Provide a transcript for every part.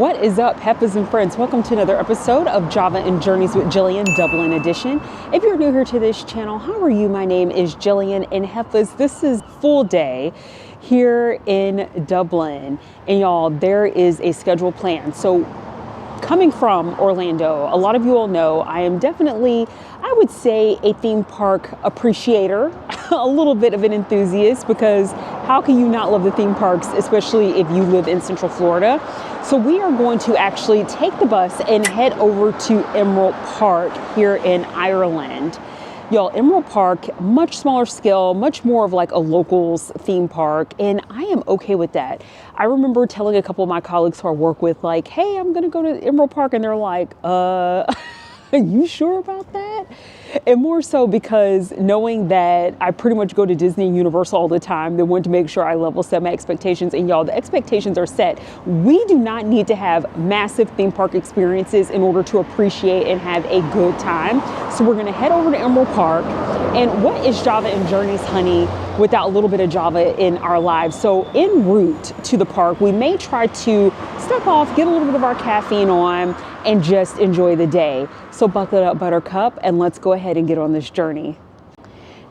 What is up, Heffas and friends? Welcome to another episode of Java and Journeys with Jillian, Dublin edition. If you're new here to this channel, how are you? My name is Jillian and Heffas. This is full day here in Dublin. And y'all, there is a scheduled plan. So coming from Orlando, a lot of you all know I am definitely, I would say, a theme park appreciator, a little bit of an enthusiast, because how can you not love the theme parks, especially if you live in Central Florida? So we are going to actually take the bus and head over to Emerald Park here in Ireland. Y'all, Emerald Park, much smaller scale, much more of like a locals theme park, and I am okay with that. I remember telling a couple of my colleagues who I work with, like, hey, I'm gonna go to Emerald Park, and they're like, are you sure about that? And more so because knowing that I pretty much go to Disney and Universal all the time, they want to make sure I level set my expectations. And y'all, the expectations are set. We do not need to have massive theme park experiences in order to appreciate and have a good time. So we're gonna head over to Emerald Park. And what is Java and Journeys, honey, without a little bit of Java in our lives? So en route to the park, we may try to step off, get a little bit of our caffeine on, and just enjoy the day. So buckle up, Buttercup, and let's go ahead and get on this journey.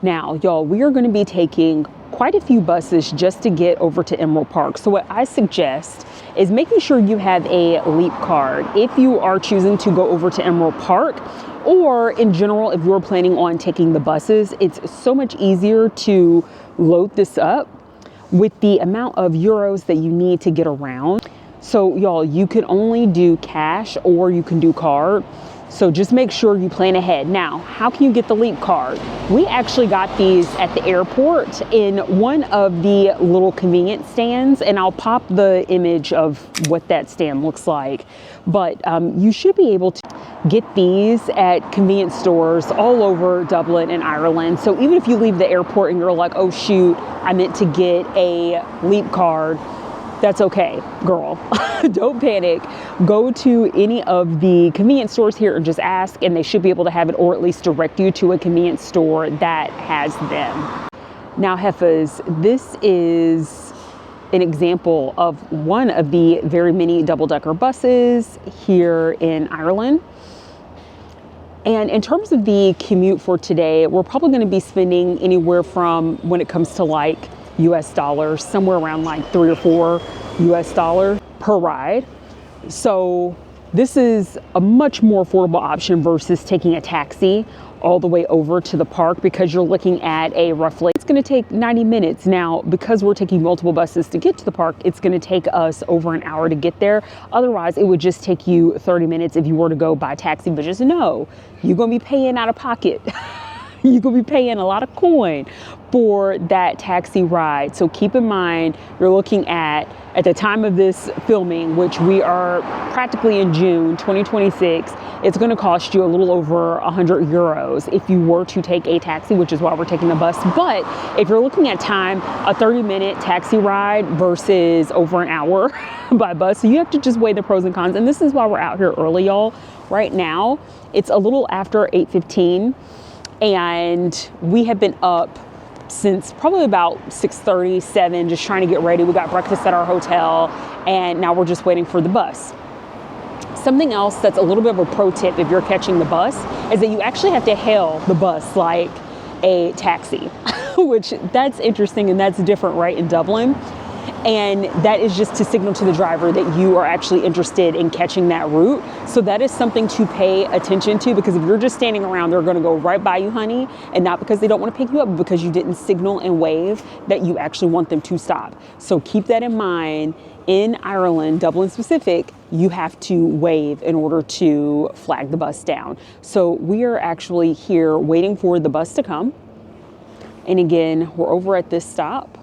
Now, y'all, we are going to be taking quite a few buses just to get over to Emerald Park. So what I suggest is making sure you have a Leap card if you are choosing to go over to Emerald Park, or in general, if you're planning on taking the buses. It's so much easier to load this up with the amount of euros that you need to get around. So y'all, you can only do cash or you can do card. So just make sure you plan ahead. Now, how can you get the Leap card? We actually got these at the airport in one of the little convenience stands, and I'll pop the image of what that stand looks like. But you should be able to get these at convenience stores all over Dublin and Ireland. So even if you leave the airport and you're like, oh shoot, I meant to get a Leap card, that's okay, girl. Don't panic. Go to any of the convenience stores here and just ask, and they should be able to have it, or at least direct you to a convenience store that has them. Now, Heffas, this is an example of one of the very many double-decker buses here in Ireland. And in terms of the commute for today, we're probably going to be spending anywhere from, when it comes to like US dollars, somewhere around like $3 or $4 US per ride. So this is a much more affordable option versus taking a taxi all the way over to the park, because you're looking at a roughly, it's going to take 90 minutes. Now, because we're taking multiple buses to get to the park, it's going to take us over an hour to get there. Otherwise, it would just take you 30 minutes if you were to go by taxi. But just know, you're going to be paying out of pocket. You're going to be paying a lot of coin for that taxi ride. So keep in mind, you're looking at the time of this filming, which we are practically in June 2026, it's going to cost you a little over 100 euros if you were to take a taxi, which is why we're taking the bus. But if you're looking at time, a 30-minute taxi ride versus over an hour by bus, so you have to just weigh the pros and cons. And this is why we're out here early, y'all. Right now, it's a little after 8:15. And we have been up since probably about 6:30, 7, just trying to get ready. We got breakfast at our hotel, and now we're just waiting for the bus. Something else that's a little bit of a pro tip if you're catching the bus is that you actually have to hail the bus like a taxi, which that's interesting and that's different, right, in Dublin. And that is just to signal to the driver that you are actually interested in catching that route. So that is something to pay attention to, because if you're just standing around, they're going to go right by you, honey. And not because they don't want to pick you up, but because you didn't signal and wave that you actually want them to stop. So keep that in mind. In Ireland, Dublin specific, you have to wave in order to flag the bus down. So we are actually here waiting for the bus to come. And again, we're over at this stop.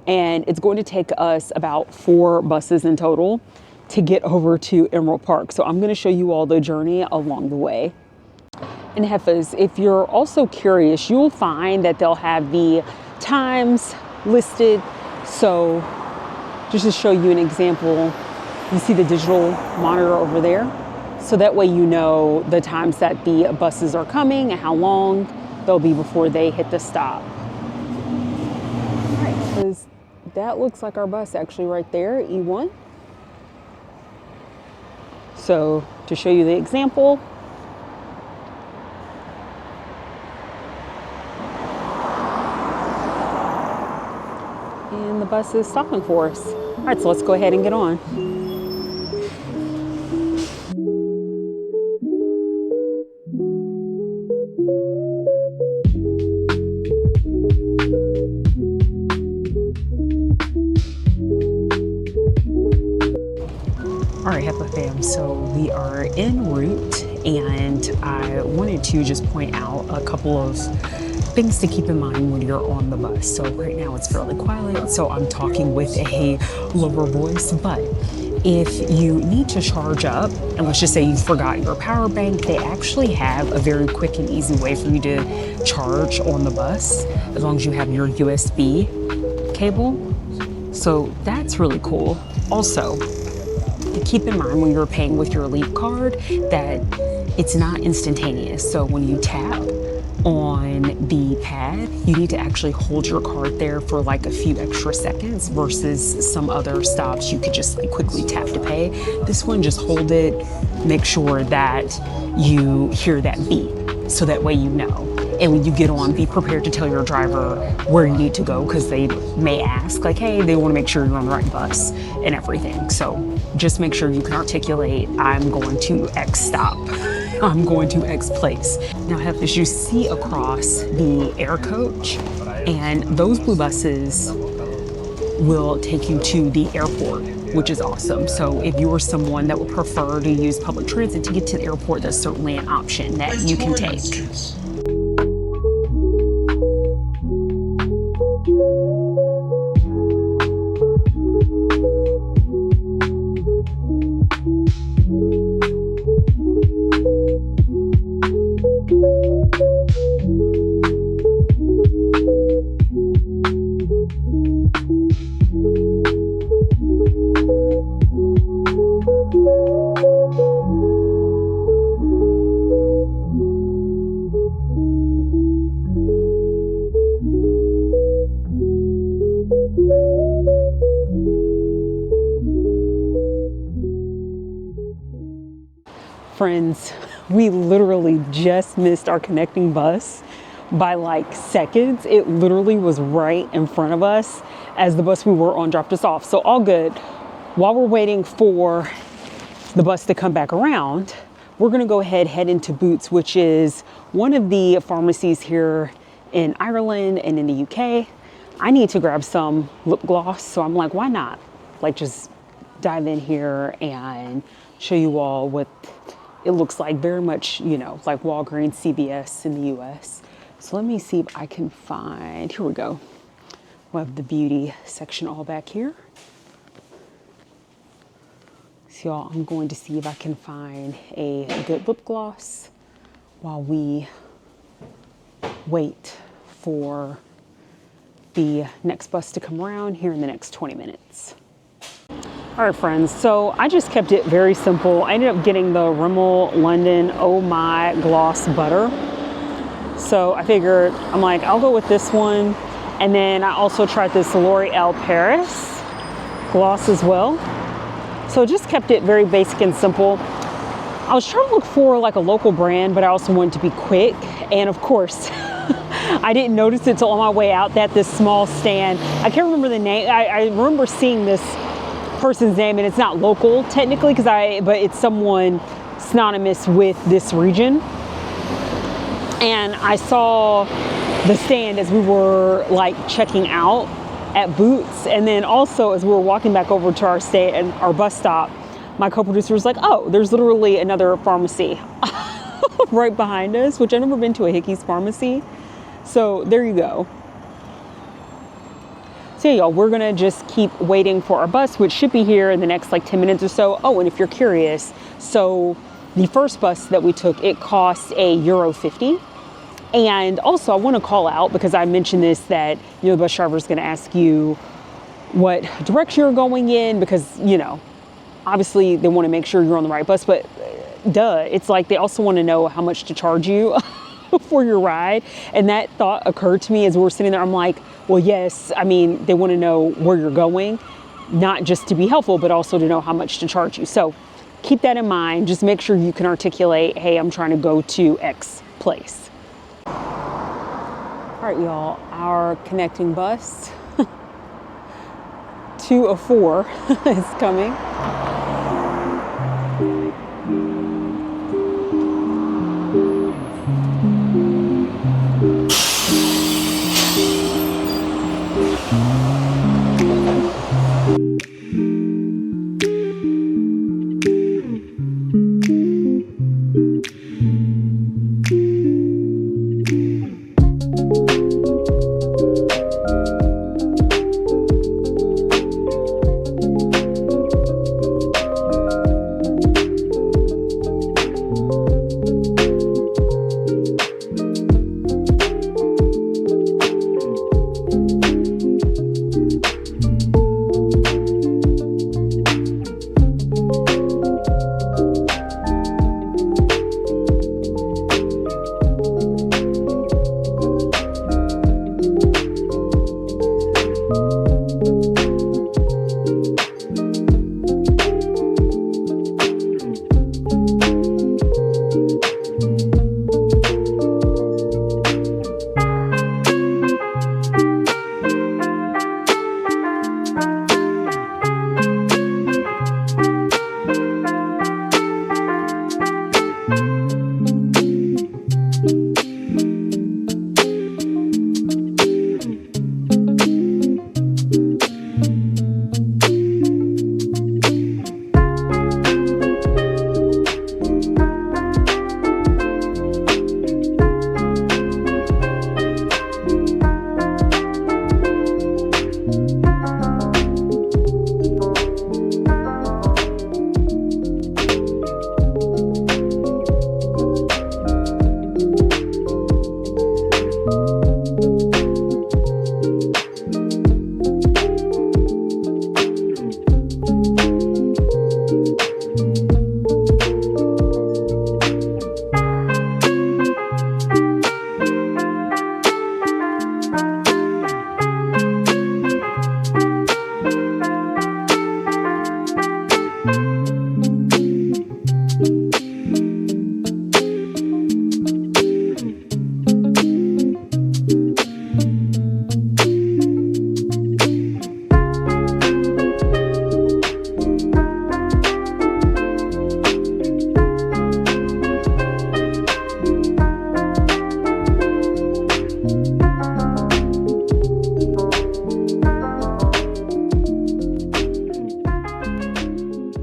And it's going to take us about 4 buses in total to get over to Emerald Park. So I'm going to show you all the journey along the way. And Heffas, if you're also curious, you'll find that they'll have the times listed. So just to show you an example, you see the digital monitor over there. So that way you know the times that the buses are coming and how long they'll be before they hit the stop. All right, that looks like our bus actually right there, E1. So to show you the example, and the bus is stopping for us. All right, so let's go ahead and get on. All right, Heffas fam, so we are en route, and I wanted to just point out a couple of things to keep in mind when you're on the bus. So right now it's fairly quiet, so I'm talking with a lower voice, but if you need to charge up, and let's just say you forgot your power bank, they actually have a very quick and easy way for you to charge on the bus, as long as you have your USB cable. So that's really cool. Also, keep in mind when you're paying with your Leap card that it's not instantaneous. So when you tap on the pad, you need to actually hold your card there for like a few extra seconds versus some other stops you could just like quickly tap to pay. This one, just hold it, make sure that you hear that beep so that way you know. And when you get on, be prepared to tell your driver where you need to go, because they may ask, like, hey, they want to make sure you're on the right bus and everything. So just make sure you can articulate, I'm going to X stop, I'm going to X place. Now, as you see across the air coach, and those blue buses will take you to the airport, which is awesome. So if you're someone that would prefer to use public transit to get to the airport, that's certainly an option that you can take. Friends, we literally just missed our connecting bus by like seconds. It literally was right in front of us as the bus we were on dropped us off. So all good. While we're waiting for the bus to come back around, we're gonna go head into Boots, which is one of the pharmacies here in Ireland and in the UK. I need to grab some lip gloss, so I'm like, why not? Like, just dive in here and show you all what it looks like. Very much, you know, like Walgreens, CVS in the US. So let me see if I can find, here we go. We'll have the beauty section all back here. So y'all, I'm going to see if I can find a good lip gloss while we wait for the next bus to come around here in the next 20 minutes. All right, friends, so I just kept it very simple. I ended up getting the Rimmel London Oh My Gloss Butter. So I figured, I'm like, I'll go with this one. And then I also tried this L'Oreal Paris gloss as well. So just kept it very basic and simple. I was trying to look for like a local brand, but I also wanted to be quick. And of course, I didn't notice it till on my way out that this small stand, I can't remember the name. I remember seeing this person's name, and it's not local technically but it's someone synonymous with this region. And I saw the stand as we were like checking out at Boots, and then also as we were walking back over to our stay and our bus stop, my co-producer was like, oh, there's literally another pharmacy right behind us, which I've never been to a Hickey's pharmacy. So there you go. So yeah, y'all, we're gonna just keep waiting for our bus, which should be here in the next like 10 minutes or so. Oh, and if you're curious, so the first bus that we took, it cost €1.50. And also I wanna call out, because I mentioned this, that, you know, the bus driver is gonna ask you what direction you're going in, because, you know, obviously they wanna make sure you're on the right bus, but duh, it's like they also wanna know how much to charge you for your ride. And that thought occurred to me as we were sitting there. I'm like, well, yes, I mean, they want to know where you're going, not just to be helpful, but also to know how much to charge you. So keep that in mind. Just make sure you can articulate, hey, I'm trying to go to X place. All right, y'all, our connecting bus, 2 of 4 is coming.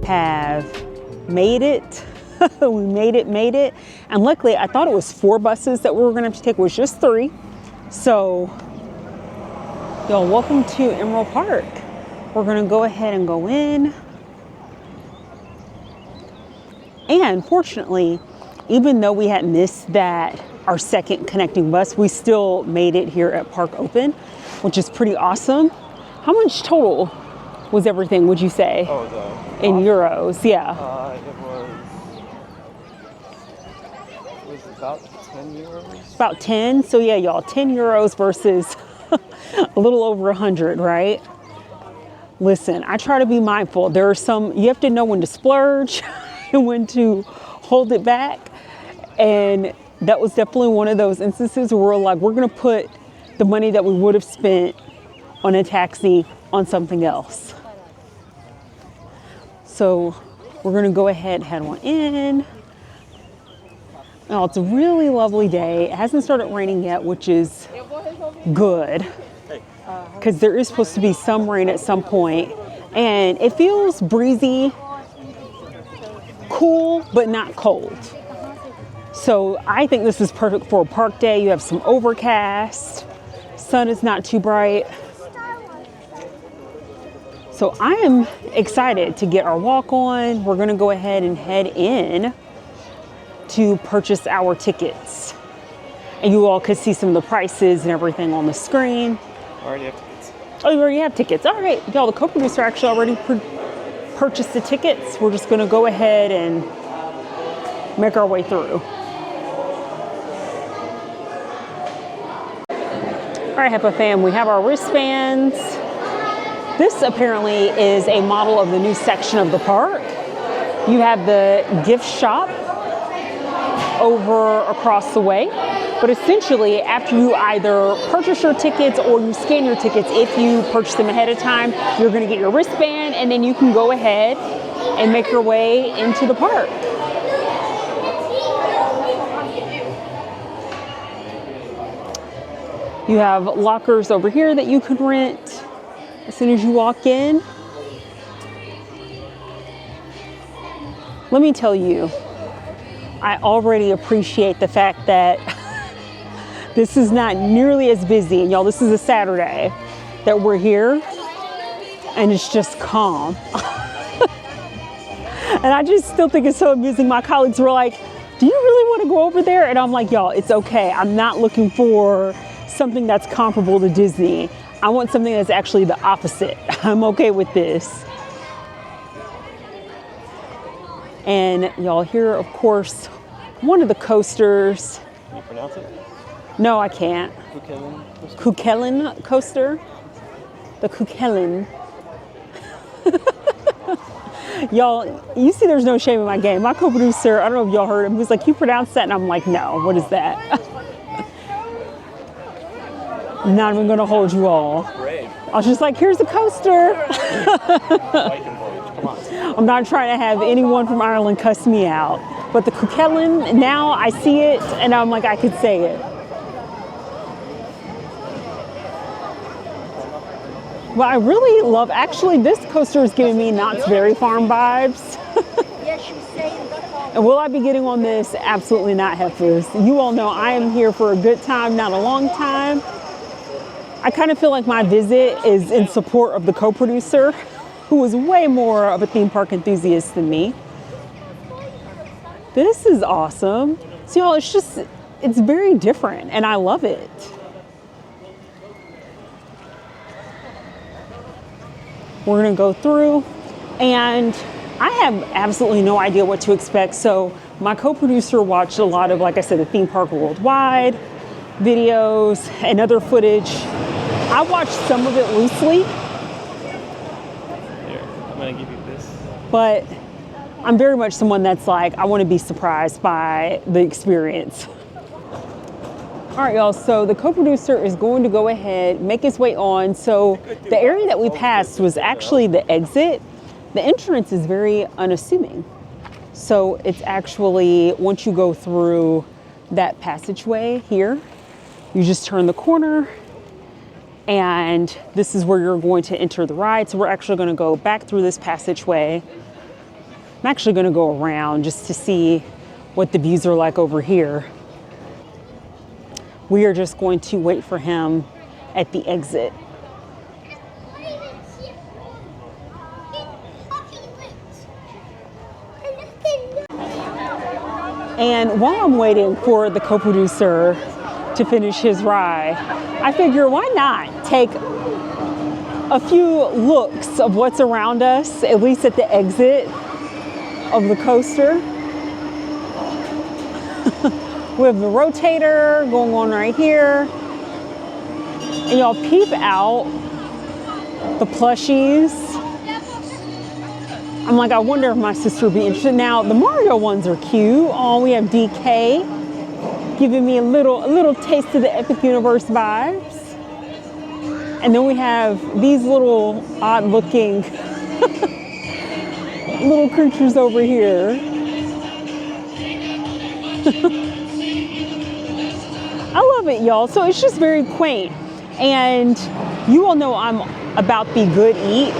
Have made it. We made it. And luckily, I thought it was 4 buses that we were gonna have to take. It was just 3. So, y'all, welcome to Emerald Park. We're gonna go ahead and go in. And fortunately, even though we had missed our second connecting bus, we still made it here at Park Open, which is pretty awesome. How much total was everything, would you say? In euros, yeah. It was about 10 euros. About 10, so yeah, y'all, 10 euros versus a little over 100, right? Listen, I try to be mindful. There are you have to know when to splurge and when to hold it back. And that was definitely one of those instances where we're like, we're gonna put the money that we would have spent on a taxi on something else. So we're gonna go ahead and head on in. Oh, it's a really lovely day. It hasn't started raining yet, which is good, because there is supposed to be some rain at some point. And it feels breezy, cool, but not cold. So I think this is perfect for a park day. You have some overcast, sun is not too bright. So I am excited to get our walk on. We're gonna go ahead and head in to purchase our tickets. And you all could see some of the prices and everything on the screen. I already have tickets. Oh, you already have tickets. All right, y'all, the co-producer actually already purchased the tickets. We're just gonna go ahead and make our way through. All right, Heppa fam, we have our wristbands. This apparently is a model of the new section of the park. You have the gift shop over across the way. But essentially, after you either purchase your tickets or you scan your tickets, if you purchase them ahead of time, you're going to get your wristband, and then you can go ahead and make your way into the park. You have lockers over here that you can rent as soon as you walk in. Let me tell you, I already appreciate the fact that this is not nearly as busy. And y'all, this is a Saturday that we're here, and it's just calm. And I just still think it's so amusing. My colleagues were like, do you really want to go over there? And I'm like, y'all, it's okay. I'm not looking for something that's comparable to Disney. I want something that's actually the opposite. I'm okay with this. And y'all, here, of course, one of the coasters. Can you pronounce it? No, I can't. Kukelen coaster. The Kukelen. Y'all, you see there's no shame in my game. My co-producer, I don't know if y'all heard him, he was like, you pronounce that? And I'm like, no, what is that? I'm not even gonna hold you all. Brave. I was just like, here's the coaster. Come on. I'm not trying to have anyone from Ireland cuss me out. But the Kukelen, now I see it and I'm like, I could say it. Well, I really love, actually, this coaster is giving me Knott's Berry Farm vibes. And will I be getting on this? Absolutely not, Heffas. You all know I am here for a good time, not a long time. I kind of feel like my visit is in support of the co-producer, who is way more of a theme park enthusiast than me. This is awesome. So y'all, it's very different and I love it. We're gonna go through, and I have absolutely no idea what to expect. So my co-producer watched a lot of, like I said, the Theme Park Worldwide videos and other footage. I watched some of it loosely. Here, I'm gonna give you this. But I'm very much someone that's like, I want to be surprised by the experience. All right, y'all, so the co-producer is going to go ahead, make his way on. So the area that we passed was actually the exit. The entrance is very unassuming. So it's actually, once you go through that passageway here, you just turn the corner, and this is where you're going to enter the ride. So we're actually going to go back through this passageway. I'm actually going to go around just to see what the views are like over here. We are just going to wait for him at the exit. And while I'm waiting for the co-producer to finish his ride, I figure why not take a few looks of what's around us, at least at the exit of the coaster. We have the rotator going on right here. And y'all peep out the plushies. I'm like, I wonder if my sister would be interested. Now, the Mario ones are cute. Oh, we have DK giving me a little taste of the Epic Universe vibes. And then we have these little odd looking little creatures over here. I love it, y'all. So it's just very quaint. And you all know I'm about the good eats.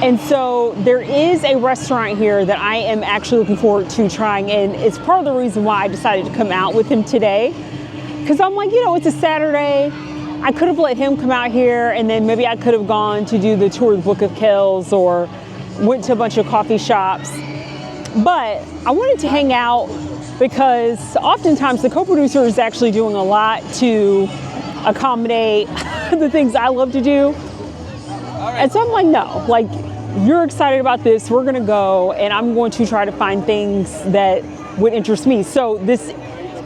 And so there is a restaurant here that I am actually looking forward to trying. And it's part of the reason why I decided to come out with him today. Because I'm like, you know, it's a Saturday. I could have let him come out here, and then maybe I could have gone to do the tour of the Book of Kells or went to a bunch of coffee shops. But I wanted to hang out because oftentimes the co-producer is actually doing a lot to accommodate the things I love to do. And so I'm like, no, like, you're excited about this, we're gonna go, and I'm going to try to find things that would interest me. So this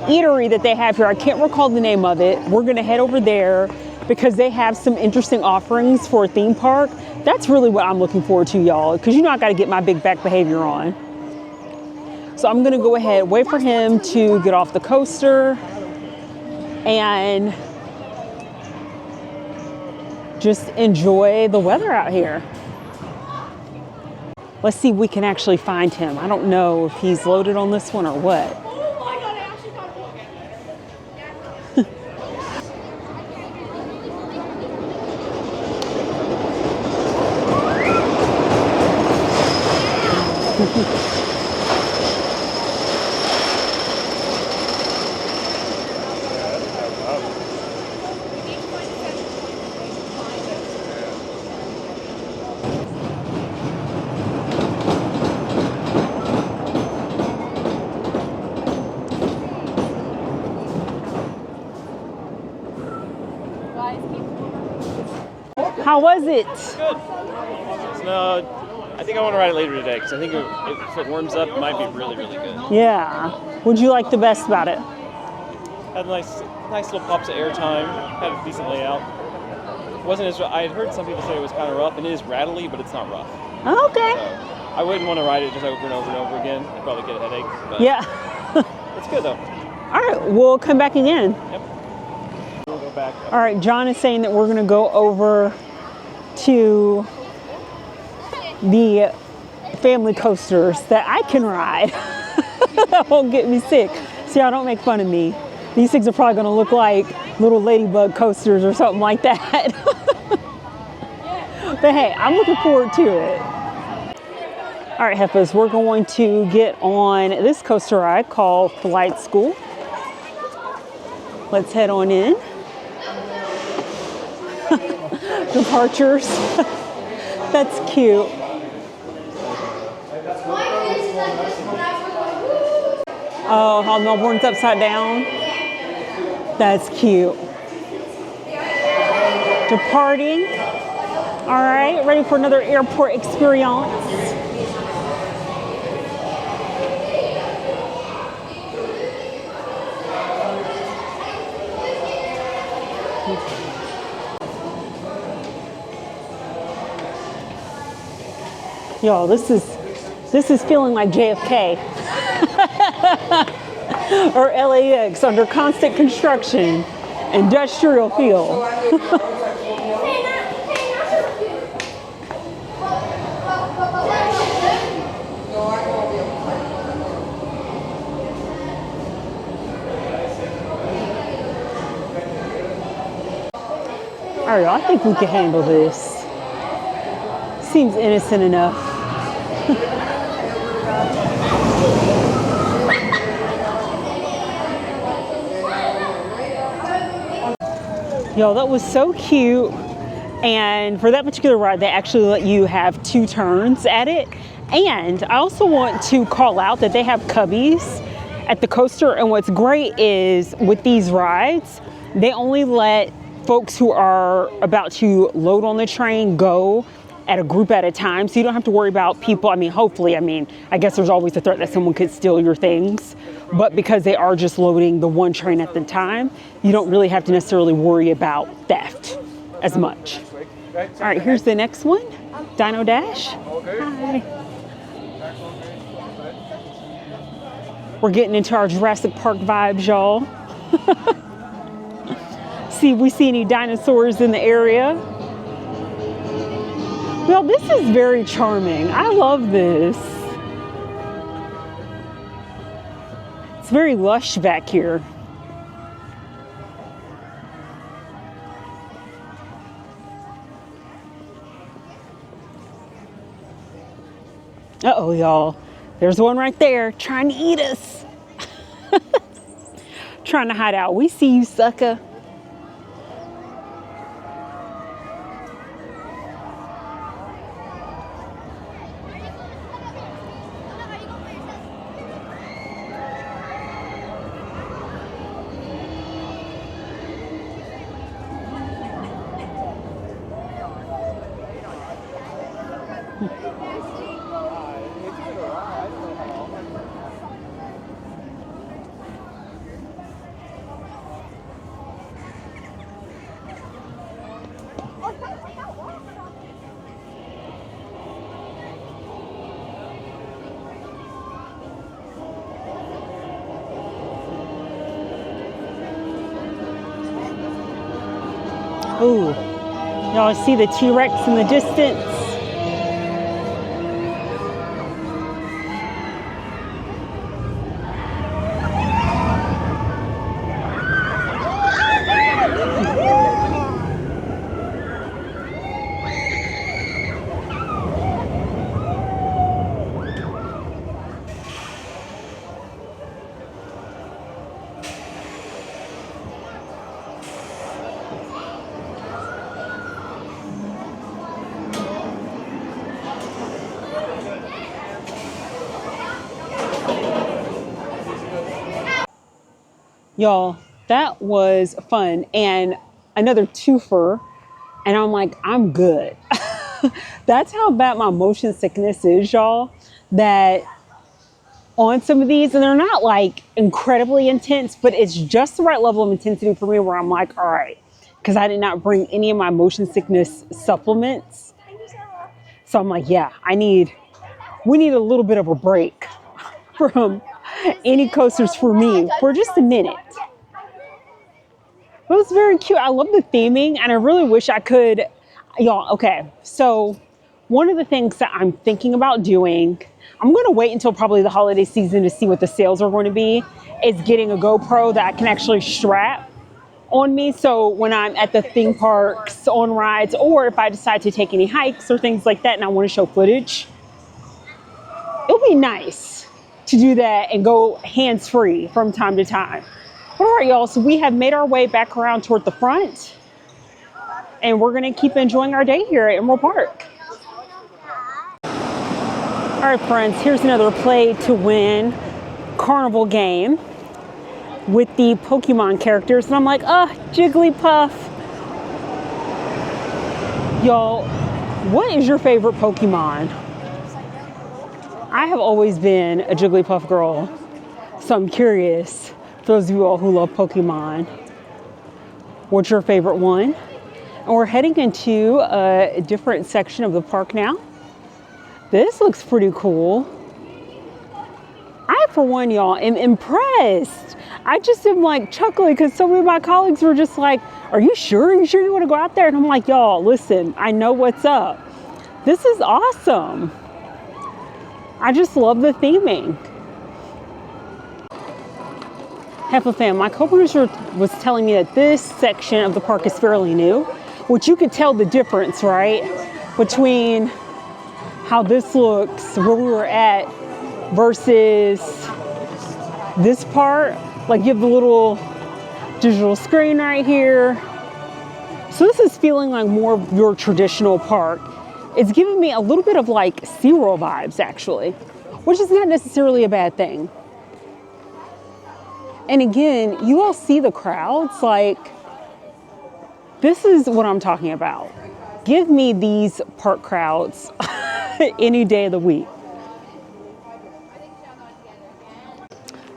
eatery that they have here, I can't recall the name of it, we're gonna head over there because they have some interesting offerings for a theme park. That's really what I'm looking forward to, y'all, because you know I gotta get my big back behavior on. So I'm gonna go ahead, wait for him to get off the coaster and just enjoy the weather out here. Let's see if we can actually find him. I don't know if he's loaded on this one or what. How was it? Good. So, I think I want to ride it later today because I think if it warms up, it might be really, really good. Yeah. What'd you like the best about it? Had nice little pops of airtime. Had a decent layout. Wasn't as I had heard some people say it was kind of rough, and it is rattly, but it's not rough. Okay. So, I wouldn't want to ride it just over and over and over again. I'd probably get a headache. But yeah. It's good though. All right, we'll come back again. Yep. We'll go back. All right, John is saying that we're going to go over to the family coasters that I can ride. That won't get me sick. See, y'all don't make fun of me. These things are probably going to look like little ladybug coasters or something like that. But hey, I'm looking forward to it. All right, Heffas, we're going to get on this coaster ride called Flight School. Let's head on in. Departures. That's cute. Oh, how Melbourne's upside down. That's cute. Departing. All right, ready for another airport experience. Yo, this is feeling like JFK or LAX under constant construction, industrial feel. All right, I think we can handle this. Seems innocent enough. Yo, that was so cute. And for that particular ride, they actually let you have 2 turns at it. And I also want to call out that they have cubbies at the coaster. And what's great is with these rides, they only let folks who are about to load on the train go at a group at a time. So you don't have to worry about people. I mean, hopefully, I guess there's always a threat that someone could steal your things. But because they are just loading the one train at the time, you don't really have to necessarily worry about theft as much. All right, here's the next one, Dino Dash. Hi. We're getting into our Jurassic Park vibes, y'all. See if we see any dinosaurs in the area. Well, this is very charming. I love this. It's very lush back here. Uh-oh, y'all. There's one right there trying to eat us. Trying to hide out. We see you, sucker. Ooh, y'all see the T-Rex in the distance? Y'all, that was fun and another twofer, and I'm like, I'm good. That's how bad my motion sickness is, y'all, that on some of these, and they're not like incredibly intense, but it's just the right level of intensity for me where I'm like, all right, because I did not bring any of my motion sickness supplements. So I'm like, yeah, we need a little bit of a break from any coasters for me for just a minute. It was very cute. I love the theming, and I really wish I could, y'all, okay. So one of the things that I'm thinking about doing, I'm going to wait until probably the holiday season to see what the sales are going to be, is getting a GoPro that I can actually strap on me. So when I'm at the theme parks, on rides, or if I decide to take any hikes or things like that and I want to show footage, it'll be nice to do that and go hands-free from time to time. All right, y'all, so we have made our way back around toward the front, and we're going to keep enjoying our day here at Emerald Park. All right, friends, here's another play to win carnival game with the Pokemon characters, and I'm like, Jigglypuff. Y'all, what is your favorite Pokemon? I have always been a Jigglypuff girl, so I'm curious, for those of you all who love Pokemon, what's your favorite one? And we're heading into a different section of the park now. This looks pretty cool. I, for one, y'all, am impressed. I just am like chuckling because so many of my colleagues were just like, are you sure? Are you sure you want to go out there? And I'm like, y'all, listen, I know what's up. This is awesome. I just love the theming. Heffas fam, my co-producer was telling me that this section of the park is fairly new, which you could tell the difference, right? Between how this looks where we were at versus this part. Like you have the little digital screen right here. So this is feeling like more of your traditional park. It's giving me a little bit of like SeaWorld vibes actually, which is not necessarily a bad thing. And again, you all see the crowds, like, this is what I'm talking about. Give me these park crowds any day of the week.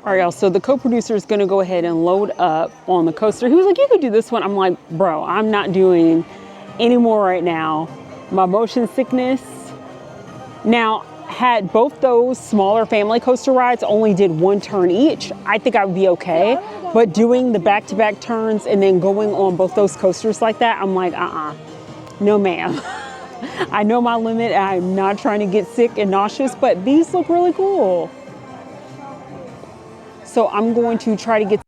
All right, y'all, so the co-producer is gonna go ahead and load up on the coaster. He was like, you could do this one. I'm like, bro, I'm not doing any more right now. My motion sickness. Now, had both those smaller family coaster rides only did one turn each, I think I would be okay. But doing the back-to-back turns and then going on both those coasters like that, I'm like, no ma'am. I know my limit. I'm not trying to get sick and nauseous, but these look really cool. So I'm going to try to get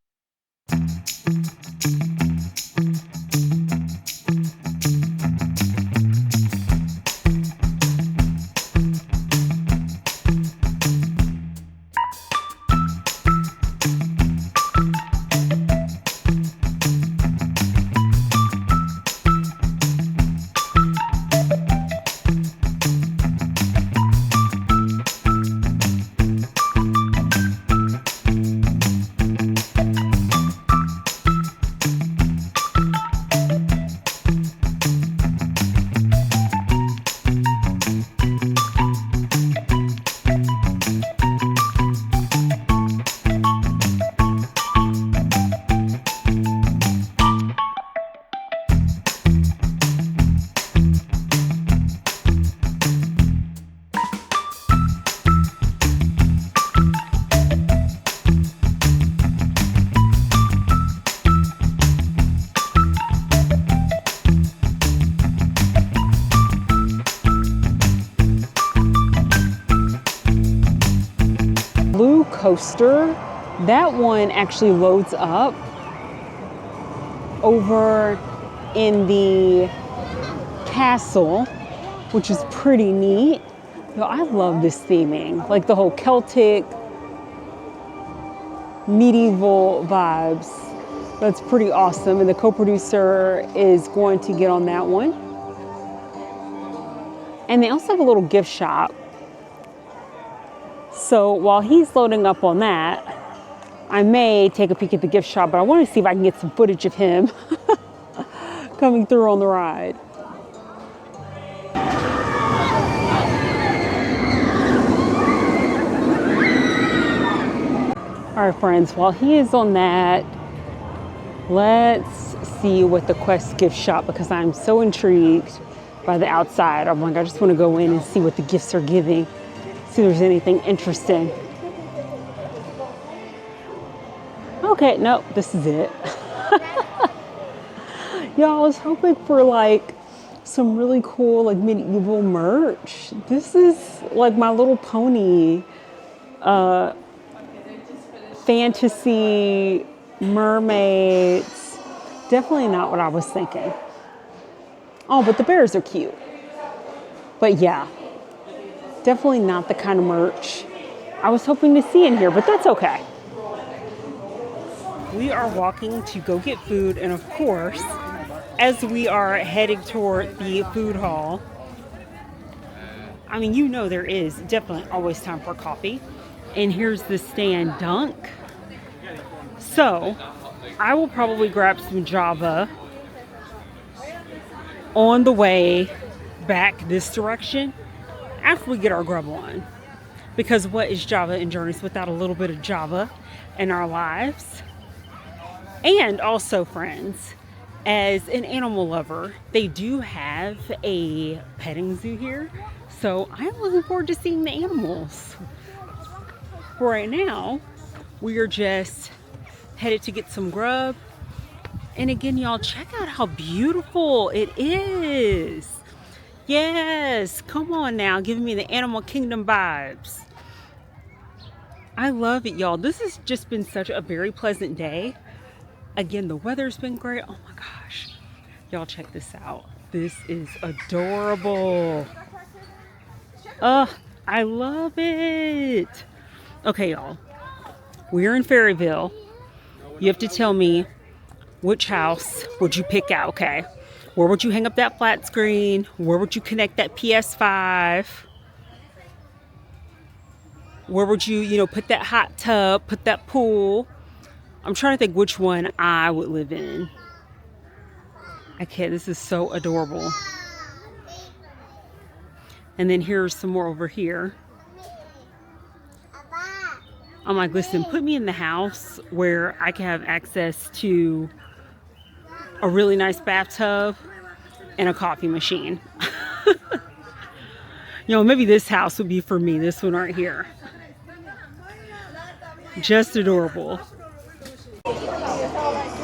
coaster. That one actually loads up over in the castle, which is pretty neat. Yo, I love this theming, like the whole Celtic, medieval vibes. That's pretty awesome. And the co-producer is going to get on that one. And they also have a little gift shop. So while he's loading up on that, I may take a peek at the gift shop, but I want to see if I can get some footage of him coming through on the ride. All right, friends, while he is on that, let's see what the Quest gift shop, because I'm so intrigued by the outside. I'm like, I just want to go in and see what the gifts are giving, see if there's anything interesting. Okay, nope, this is it. Y'all, I was hoping for like some really cool like medieval merch. This is like My Little Pony, fantasy, mermaids. Definitely not what I was thinking. Oh, but the bears are cute. But yeah, definitely not the kind of merch I was hoping to see in here, but that's okay. We are walking to go get food, and of course, as we are heading toward the food hall, I mean, you know there is definitely always time for coffee. And here's the stand dunk. So, I will probably grab some Java on the way back this direction after we get our grub on. Because what is Java and Journeys without a little bit of Java in our lives? And also, friends, as an animal lover, they do have a petting zoo here. So I'm looking forward to seeing the animals. For right now, we are just headed to get some grub. And again, y'all, check out how beautiful it is. Yes, come on now, giving me the Animal Kingdom vibes. I love it, y'all. This has just been such a very pleasant day. Again, the weather's been great. Oh my gosh. Y'all check this out. This is adorable. I love it. Okay, y'all. We're in Ferryville. You have to tell me which house would you pick out, okay? Where would you hang up that flat screen? Where would you connect that PS5? Where would you, put that hot tub, put that pool? I'm trying to think which one I would live in. Okay, this is so adorable. And then here's some more over here. I'm like, listen, put me in the house where I can have access to a really nice bathtub and a coffee machine. Maybe this house would be for me, this one right here. Just adorable.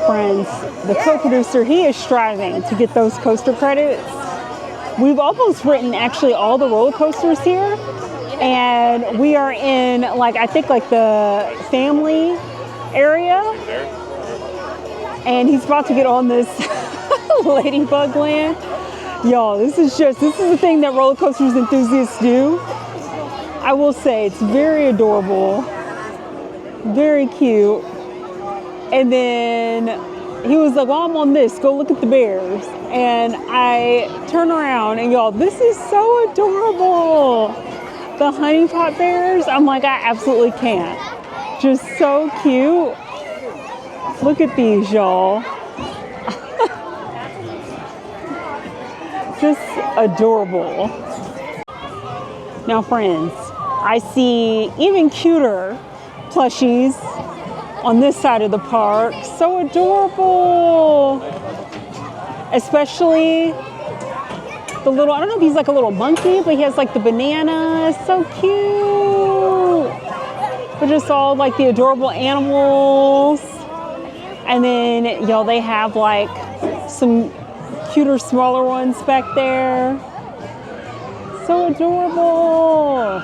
Friends, the co-producer, he is striving to get those coaster credits. We've almost written actually all the roller coasters here, and we are in I think the family area, and he's about to get on this Ladybug Land. Y'all, this is the thing that roller coasters enthusiasts do. I will say it's very adorable, very cute. And then he was like, well, I'm on this. Go look at the bears. And I turn around and y'all, this is so adorable. The honey pot bears, I'm like, I absolutely can't. Just so cute. Look at these, y'all. Just adorable. Now, friends, I see even cuter plushies on this side of the park. So adorable. Especially the little, I don't know if he's like a little monkey, but he has like the banana. So cute. But just all like the adorable animals. And then, y'all, they have like some cuter, smaller ones back there. So adorable.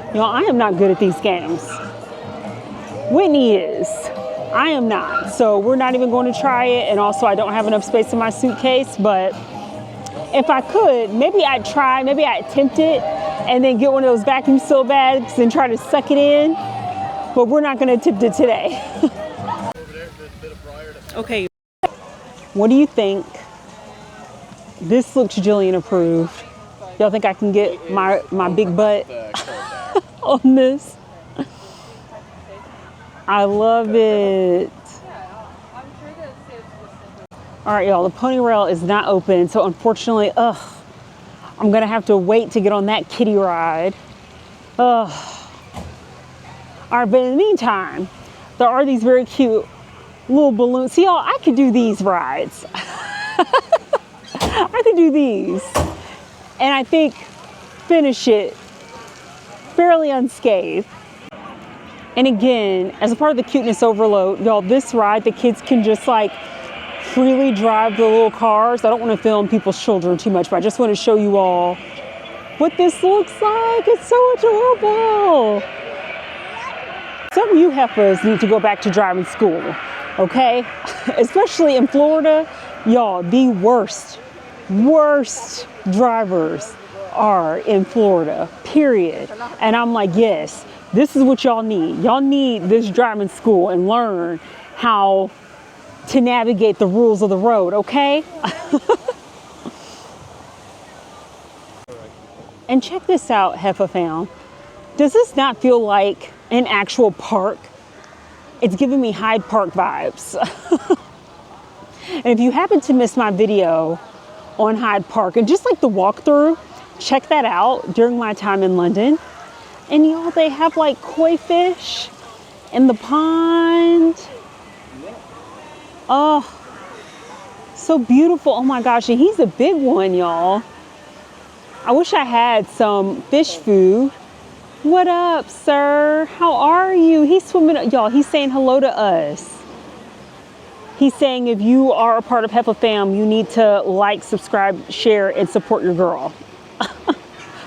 You know, I am not good at these games. Whitney is. I am not. So we're not even going to try it. And also I don't have enough space in my suitcase, but if I could, maybe I'd try, maybe I'd attempt it and then get one of those vacuum seal bags and try to suck it in. But we're not going to attempt it today. Okay. What do you think? This looks Jillian approved. Y'all think I can get my big butt on this? I love it. All right, y'all, the pony rail is not open, so unfortunately, I'm gonna have to wait to get on that kiddie ride. All right, but in the meantime, there are these very cute little balloons. See, y'all, I could do these rides. I could do these, and I think finish it fairly unscathed. And again, as a part of the cuteness overload, y'all, this ride, the kids can just like freely drive the little cars. I don't want to film people's children too much, but I just want to show you all what this looks like. It's so adorable. Some of you heifers need to go back to driving school, okay? Especially in Florida, y'all, the worst drivers are in Florida, period. And I'm like, yes, this is what y'all need. Y'all need this driving school and learn how to navigate the rules of the road, okay? And check this out, Heffa fam. Does this not feel like an actual park? It's giving me Hyde Park vibes. And if you happen to miss my video on Hyde Park and just like the walkthrough, check that out during my time in London. And y'all, they have like koi fish in the pond. Oh, so beautiful. Oh my gosh, and he's a big one, y'all. I wish I had some fish food. What up, sir? How are you? He's swimming, y'all, he's saying hello to us. He's saying if you are a part of Heffa fam, you need to like, subscribe, share, and support your girl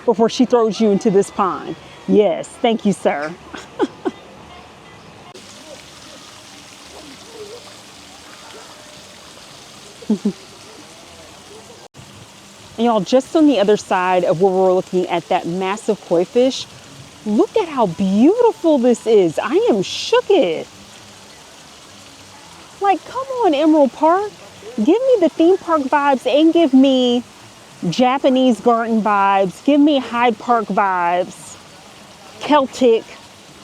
before she throws you into this pond. Yes, thank you, sir. And y'all, just on the other side of where we're looking at that massive koi fish, look at how beautiful this is. I am shooketh. Like, come on, Emerald Park. Give me the theme park vibes and give me Japanese garden vibes. Give me Hyde Park vibes. Celtic,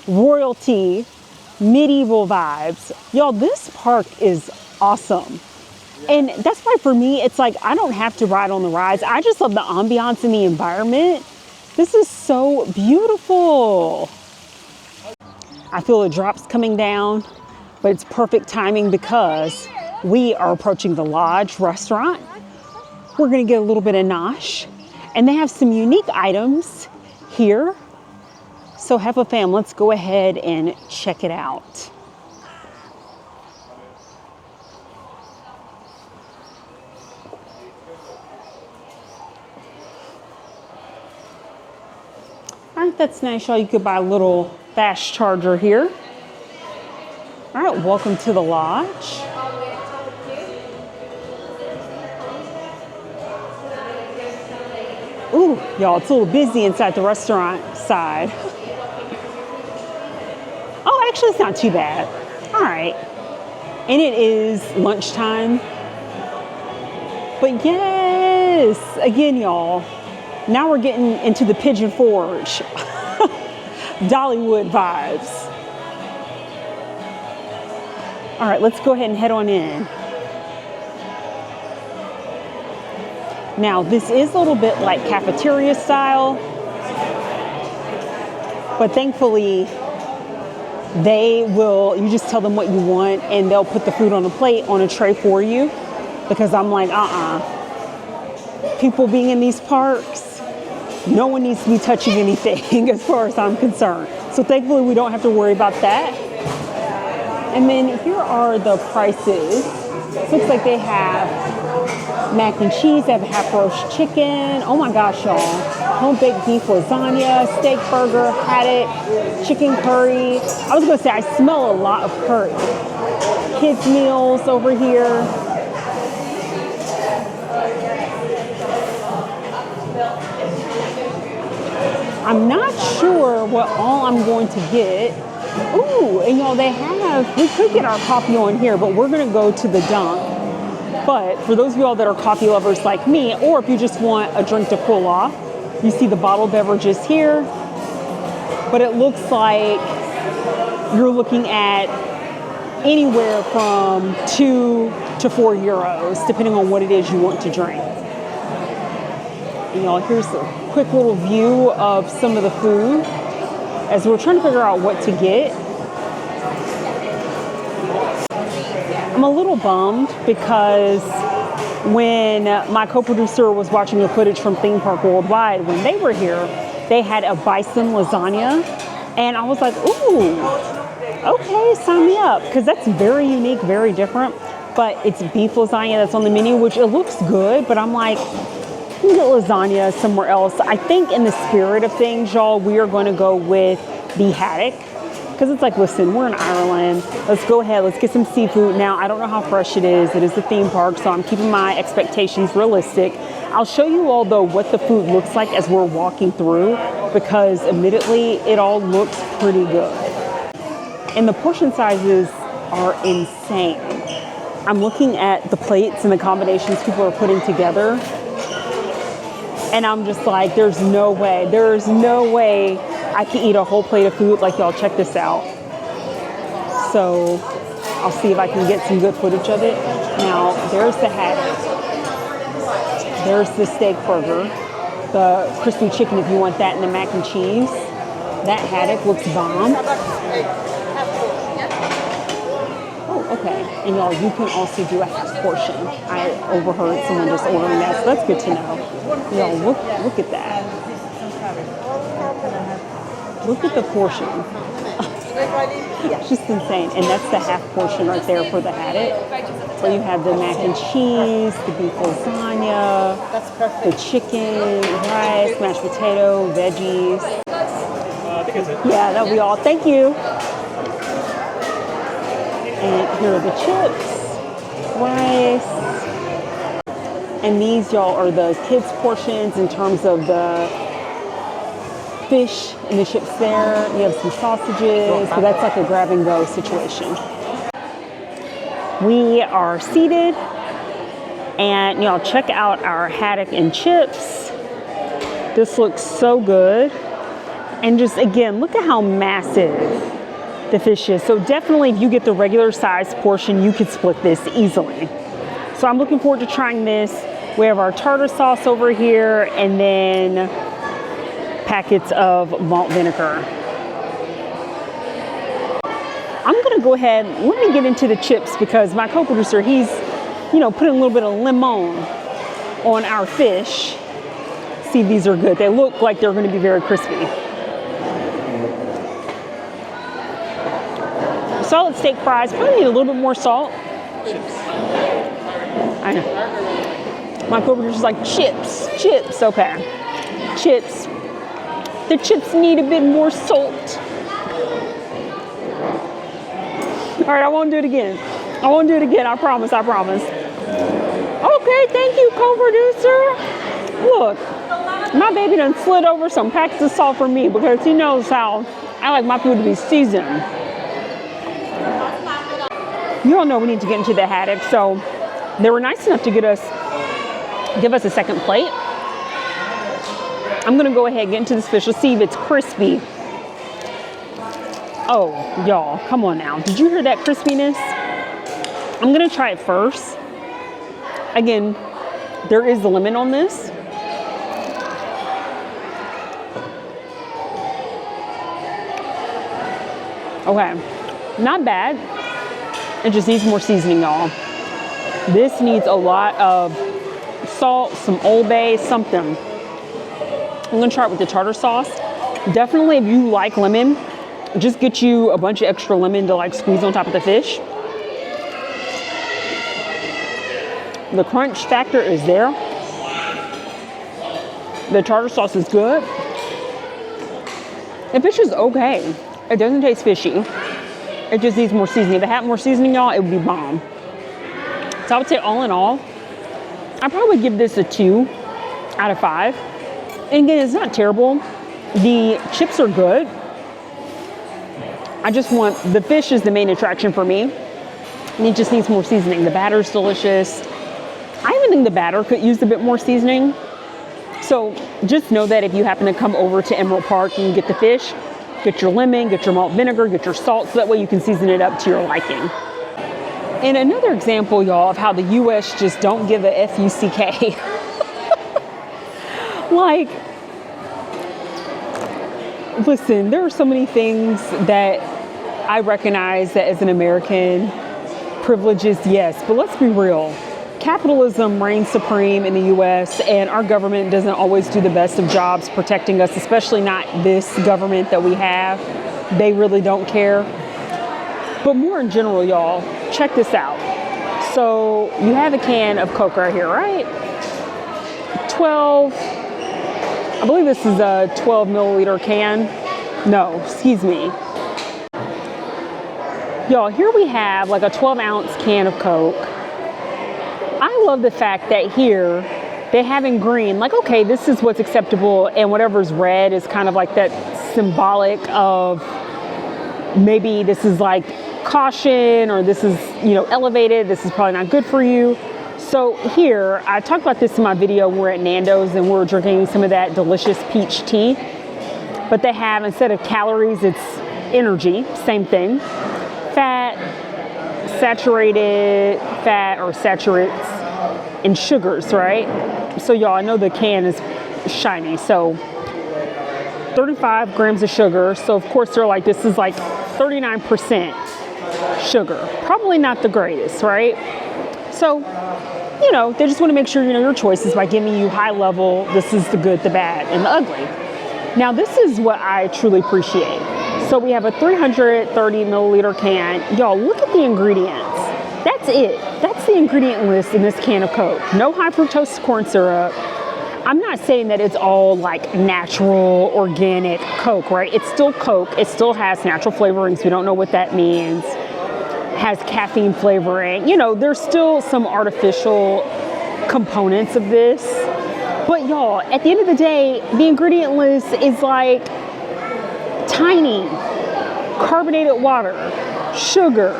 royalty, medieval vibes. Y'all, this park is awesome. And that's why for me, it's like, I don't have to ride on the rides. I just love the ambiance and the environment. This is so beautiful. I feel the drops coming down, but it's perfect timing because we are approaching the Lodge restaurant. We're gonna get a little bit of nosh, and they have some unique items here. So Heffa fam, let's go ahead and check it out. All right, that's nice, y'all. You could buy a little fast charger here. All right, welcome to the Lodge. Ooh, y'all, it's a little busy inside the restaurant side. Oh, actually, it's not too bad. All right. And it is lunchtime. But yes, again, y'all, now we're getting into the Pigeon Forge. Dollywood vibes. All right, let's go ahead and head on in. Now, this is a little bit like cafeteria style, but thankfully, you just tell them what you want and they'll put the food on a plate, on a tray for you, because I'm like, people being in these parks, no one needs to be touching anything as far as I'm concerned. So thankfully, we don't have to worry about that. And then here are the prices. Looks like they have mac and cheese. They have half roast chicken. Oh my gosh, y'all. Home-baked beef lasagna, steak burger, haddock, chicken curry. I was gonna say, I smell a lot of curry. Kids meals over here. I'm not sure what all I'm going to get. Ooh, and y'all, we could get our coffee on here, but we're gonna go to the dump. But for those of y'all that are coffee lovers like me, or if you just want a drink to cool off, you see the bottled beverages here. But it looks like you're looking at anywhere from 2 to 4 euros, depending on what it is you want to drink. And y'all, here's a quick little view of some of the food as we're trying to figure out what to get. I'm a little bummed because when my co-producer was watching the footage from Theme Park Worldwide, when they were here, they had a bison lasagna. And I was like, ooh, okay, sign me up. Because that's very unique, very different. But it's beef lasagna that's on the menu, which it looks good. But I'm like, you can get lasagna somewhere else. I think in the spirit of things, y'all, we are going to go with the haddock. Because it's like, listen, we're in Ireland. Let's go ahead. Let's get some seafood. Now, I don't know how fresh it is. It is the theme park, so I'm keeping my expectations realistic. I'll show you all, though, what the food looks like as we're walking through, because admittedly, it all looks pretty good. And the portion sizes are insane. I'm looking at the plates and the combinations people are putting together, and I'm just like, there's no way I can eat a whole plate of food. Like, y'all, check this out. So I'll see if I can get some good footage of it. Now, there's the haddock. There's the steak burger. The crispy chicken, if you want that, and the mac and cheese. That haddock looks bomb. Oh, okay. And y'all, you can also do a half portion. I overheard someone just ordering that, so that's good to know. Y'all, look at that. Look at the portion. Just insane. And that's the half portion right there for the haddock. So you have the mac and cheese, the beef lasagna, the chicken, rice, mashed potato, veggies. I think that's it. Yeah, that'll be all. Thank you. And here are the chips, rice. And these, y'all, are the kids' portions in terms of the fish and the chips there. You have some sausages, but that's like a grab and go situation. We are seated, and y'all, check out our haddock and chips. This looks so good. And just again, look at how massive the fish is. So definitely, if you get the regular size portion, you could split this easily. So I'm looking forward to trying this. We have our tartar sauce over here, and then packets of malt vinegar. I'm gonna go ahead, let me get into the chips, because my co-producer, he's, putting a little bit of lemon on our fish. See, these are good. They look like they're gonna be very crispy. Solid steak fries, probably need a little bit more salt. Chips. I know. My co-producer's like, chips, okay. Chips. The chips need a bit more salt. All right, I won't do it again. I promise. Okay, thank you, co-producer. Look, my baby done slid over some packets of salt for me because he knows how I like my food to be seasoned. You all know we need to get into the haddock, so they were nice enough to give us a second plate. I'm gonna go ahead and get into this fish. Let's see if it's crispy. Oh, y'all, come on now. Did you hear that crispiness? I'm gonna try it first. Again, there is the lemon on this. Okay, not bad. It just needs more seasoning, y'all. This needs a lot of salt, some Old Bay, something. I'm gonna try it with the tartar sauce. Definitely, if you like lemon, just get you a bunch of extra lemon to like squeeze on top of the fish. The crunch factor is there. The tartar sauce is good. The fish is okay. It doesn't taste fishy. It just needs more seasoning. If it had more seasoning, y'all, it would be bomb. So I would say all in all, I probably would give this a 2 out of 5. And again, it's not terrible. The chips are good. I just want, the fish is the main attraction for me. And it just needs more seasoning. The batter's delicious. I even think the batter could use a bit more seasoning. So just know that if you happen to come over to Emerald Park and get the fish, get your lemon, get your malt vinegar, get your salt, so that way you can season it up to your liking. And another example, y'all, of how the U.S. just don't give a F-U-C-K. Like, listen, there are so many things that I recognize that as an American, privileges, yes, but let's be real. Capitalism reigns supreme in the U.S. and our government doesn't always do the best of jobs protecting us, especially not this government that we have. They really don't care. But more in general, y'all, check this out. So you have a can of Coke right here, right? 12, I believe this is a 12 milliliter can. No, excuse me. Y'all, here we have like a 12 ounce can of Coke. I love the fact that here they have in green, like, okay, this is what's acceptable, and whatever's red is kind of like that symbolic of maybe this is like caution, or this is, you know, elevated, this is probably not good for you. So here, I talked about this in my video, we're at Nando's and we're drinking some of that delicious peach tea, but they have, instead of calories, it's energy, same thing. Fat, saturated fat or saturates in sugars, right? So y'all, I know the can is shiny, so 35 grams of sugar. So of course they're like, this is like 39% sugar. Probably not the greatest, right? So, you know, they just want to make sure you know your choices by giving you high level, this is the good, the bad, and the ugly. Now this is what I truly appreciate. So we have a 330 milliliter can. Y'all, look at the ingredients. That's it. That's the ingredient list in this can of Coke. No high fructose corn syrup. I'm not saying that it's all like natural, organic Coke, right? It's still Coke. It still has natural flavorings. We don't know what that means. Has caffeine flavoring. You know, there's still some artificial components of this. But y'all, at the end of the day, the ingredient list is like tiny. Carbonated water, sugar,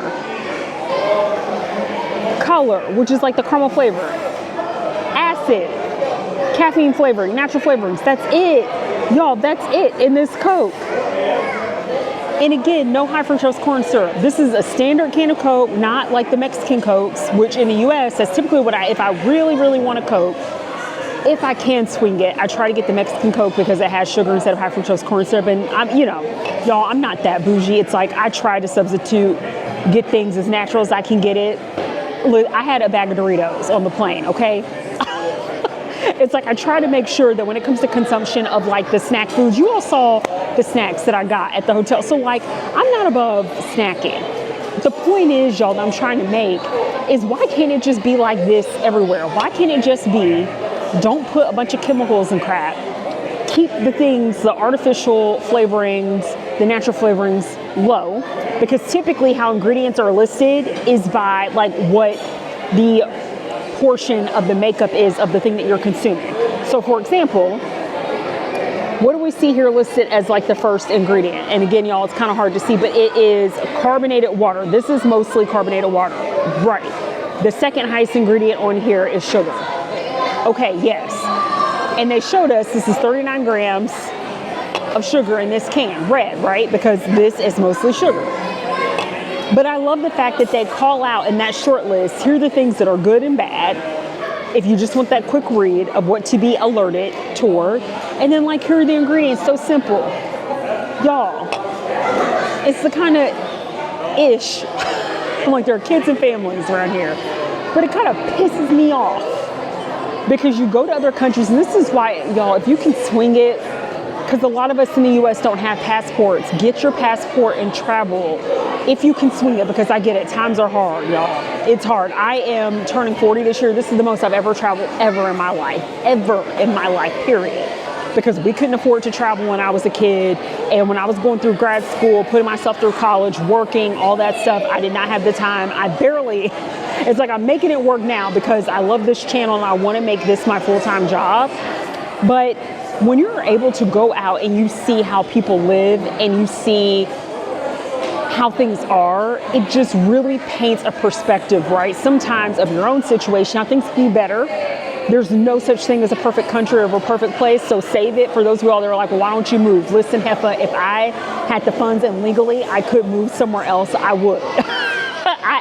color, which is like the caramel flavor, acid, caffeine flavoring, natural flavorings. That's it. Y'all, that's it in this Coke. And again, no high fructose corn syrup. This is a standard can of Coke, not like the Mexican Cokes, which in the US, that's typically what if I really, really want a Coke, if I can swing it, I try to get the Mexican Coke because it has sugar instead of high fructose corn syrup. And I'm, you know, y'all, I'm not that bougie. It's like I try to substitute, get things as natural as I can get it. Look, I had a bag of Doritos on the plane, okay? It's like I try to make sure that when it comes to consumption of like the snack foods, you all saw the snacks that I got at the hotel. So like, I'm not above snacking. The point is, y'all, that I'm trying to make is, why can't it just be like this everywhere? Why can't it just be, don't put a bunch of chemicals and crap. Keep the things, the artificial flavorings, the natural flavorings low, because typically how ingredients are listed is by like what the portion of the makeup is of the thing that you're consuming. So for example, what do we see here listed as like the first ingredient? And again, y'all, it's kind of hard to see, but it is carbonated water. This is mostly carbonated water, right? The second highest ingredient on here is sugar. Okay, yes. And they showed us this is 39 grams of sugar in this can, red, right? Because this is mostly sugar. But I love the fact that they call out in that short list, here are the things that are good and bad, if you just want that quick read of what to be alerted toward. And then like, here are the ingredients, so simple. Y'all, it's the kind of ish, I'm like, there are kids and families around here, but it kind of pisses me off. Because you go to other countries, and this is why, y'all, if you can swing it, because a lot of us in the U.S. don't have passports. Get your passport and travel if you can swing it, because I get it. Times are hard, y'all. It's hard. I am turning 40 this year. This is the most I've ever traveled ever in my life, period. Because we couldn't afford to travel when I was a kid. And when I was going through grad school, putting myself through college, working, all that stuff, I did not have the time. It's like I'm making it work now because I love this channel and I want to make this my full-time job. But when you're able to go out and you see how people live and you see how things are, it just really paints a perspective, right? Sometimes of your own situation, how things can be better. There's no such thing as a perfect country or a perfect place, so save it. For those of you all that are like, well, why don't you move? Listen, Heffa, if I had the funds and legally I could move somewhere else, I would.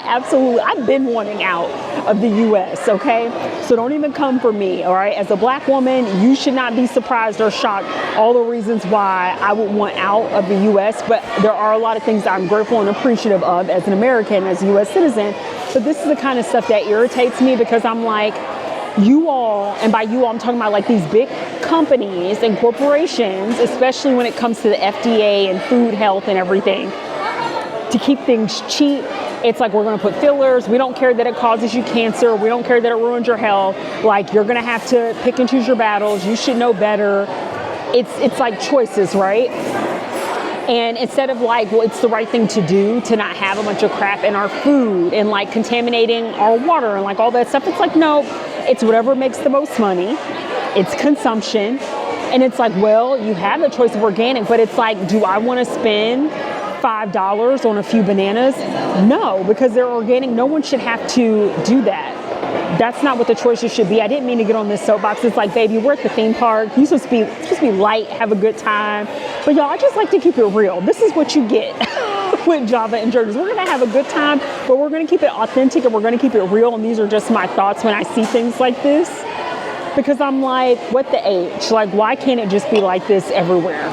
I've been wanting out of the U.S., okay? So don't even come for me, all right? As a black woman, you should not be surprised or shocked all the reasons why I would want out of the U.S., but there are a lot of things I'm grateful and appreciative of as an American, as a U.S. citizen. But this is the kind of stuff that irritates me, because I'm like, you all, and by you all I'm talking about like these big companies and corporations, especially when it comes to the FDA and food health and everything, to keep things cheap. It's like, we're going to put fillers. We don't care that it causes you cancer. We don't care that it ruins your health. Like, you're going to have to pick and choose your battles. You should know better. It's like choices, right? And instead of like, well, it's the right thing to do to not have a bunch of crap in our food and like contaminating our water and like all that stuff. It's like, no, it's whatever makes the most money. It's consumption. And it's like, well, you have the choice of organic, but it's like, do I want to spend $5 on a few bananas? No, because they're organic. No one should have to do that. That's not what the choices should be. I didn't mean to get on this soapbox. It's like, baby, we're at the theme park. You're supposed to be light, have a good time. But y'all, I just like to keep it real. This is what you get with Java and Journeys. We're going to have a good time, but we're going to keep it authentic and we're going to keep it real. And these are just my thoughts when I see things like this. Because I'm like, what the H? Like, why can't it just be like this everywhere?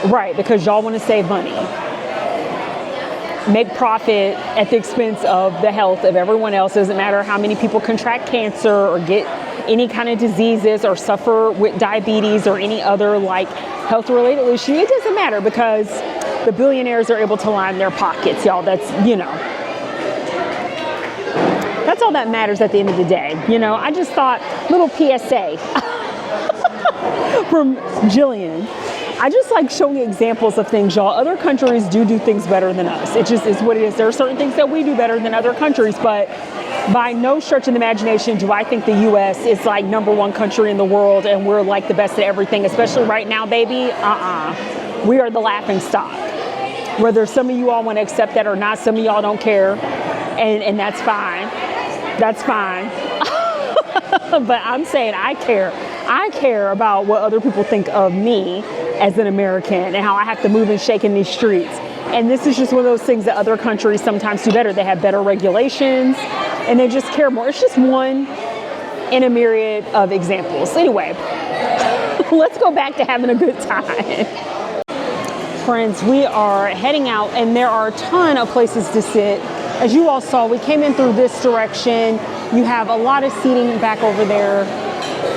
Right, because y'all want to save money. Make profit at the expense of the health of everyone else. It doesn't matter how many people contract cancer or get any kind of diseases or suffer with diabetes or any other like health related issue. It doesn't matter, because the billionaires are able to line their pockets, y'all. That's, that's all that matters at the end of the day. I just thought, little PSA from Jillian. I just like showing examples of things, y'all. Other countries do things better than us. It just is what it is. There are certain things that we do better than other countries, but by no stretch of the imagination do I think the U.S. is like #1 country in the world and we're like the best at everything, especially right now, baby. We are the laughing stock. Whether some of you all want to accept that or not, some of y'all don't care, and that's fine. That's fine. But I'm saying I care. I care about what other people think of me as an American and how I have to move and shake in these streets. And this is just one of those things that other countries sometimes do better. They have better regulations and they just care more. It's just one in a myriad of examples. Anyway, let's go back to having a good time. Friends, we are heading out and there are a ton of places to sit. As you all saw, we came in through this direction. You have a lot of seating back over there.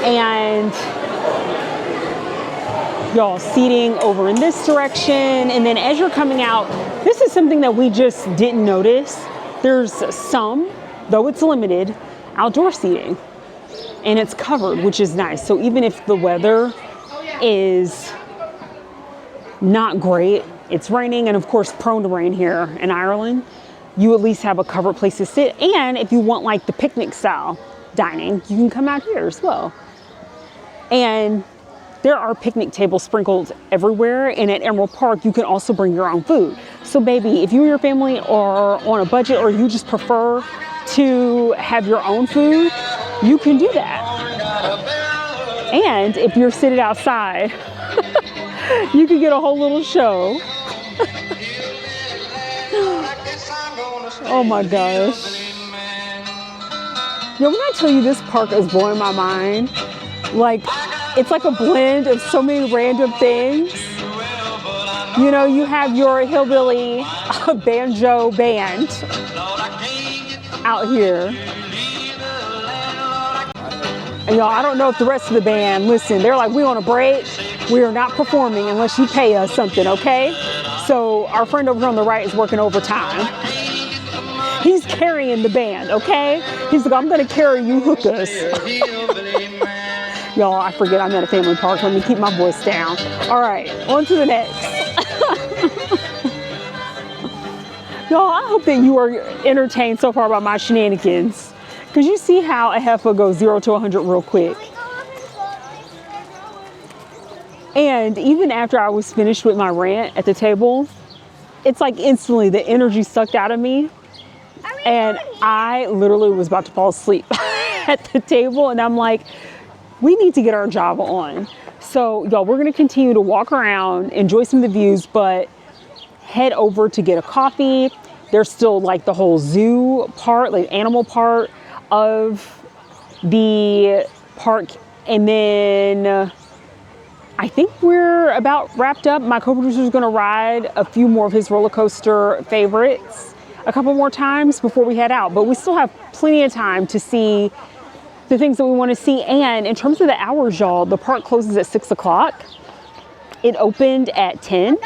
And y'all, seating over in this direction. And then as you're coming out, this is something that we just didn't notice. There's some, though it's limited, outdoor seating. And it's covered, which is nice. So even if the weather is not great, it's raining and of course prone to rain here in Ireland, you at least have a covered place to sit. And if you want like the picnic style dining, you can come out here as well. And there are picnic tables sprinkled everywhere. And at Emerald Park, you can also bring your own food. So baby, if you and your family are on a budget or you just prefer to have your own food, you can do that. And if you're sitting outside, you can get a whole little show. Oh my gosh. Yo, when I tell you this park is blowing my mind, like, it's like a blend of so many random things. You have your hillbilly banjo band out here. And y'all, I don't know if the rest of the band, listen, they're like, we on a break. We are not performing unless you pay us something, okay? So our friend over on the right is working overtime. He's carrying the band, okay? He's like, I'm gonna carry you hookahs. Y'all, I forget I'm at a family park. Let me keep my voice down. All right, on to the next. Y'all, I hope that you are entertained so far by my shenanigans. Because you see how a heifer goes 0 to 100 real quick. And even after I was finished with my rant at the table, it's like instantly the energy sucked out of me. And I literally was about to fall asleep at the table. And I'm like, we need to get our Java on. So y'all, we're gonna continue to walk around, enjoy some of the views, but head over to get a coffee. There's still like the whole zoo part, like animal part of the park. And then I think we're about wrapped up. My co-producer is gonna ride a few more of his roller coaster favorites a couple more times before we head out. But we still have plenty of time to see the things that we want to see. And in terms of the hours, y'all, the park closes at 6 o'clock. It opened at 10.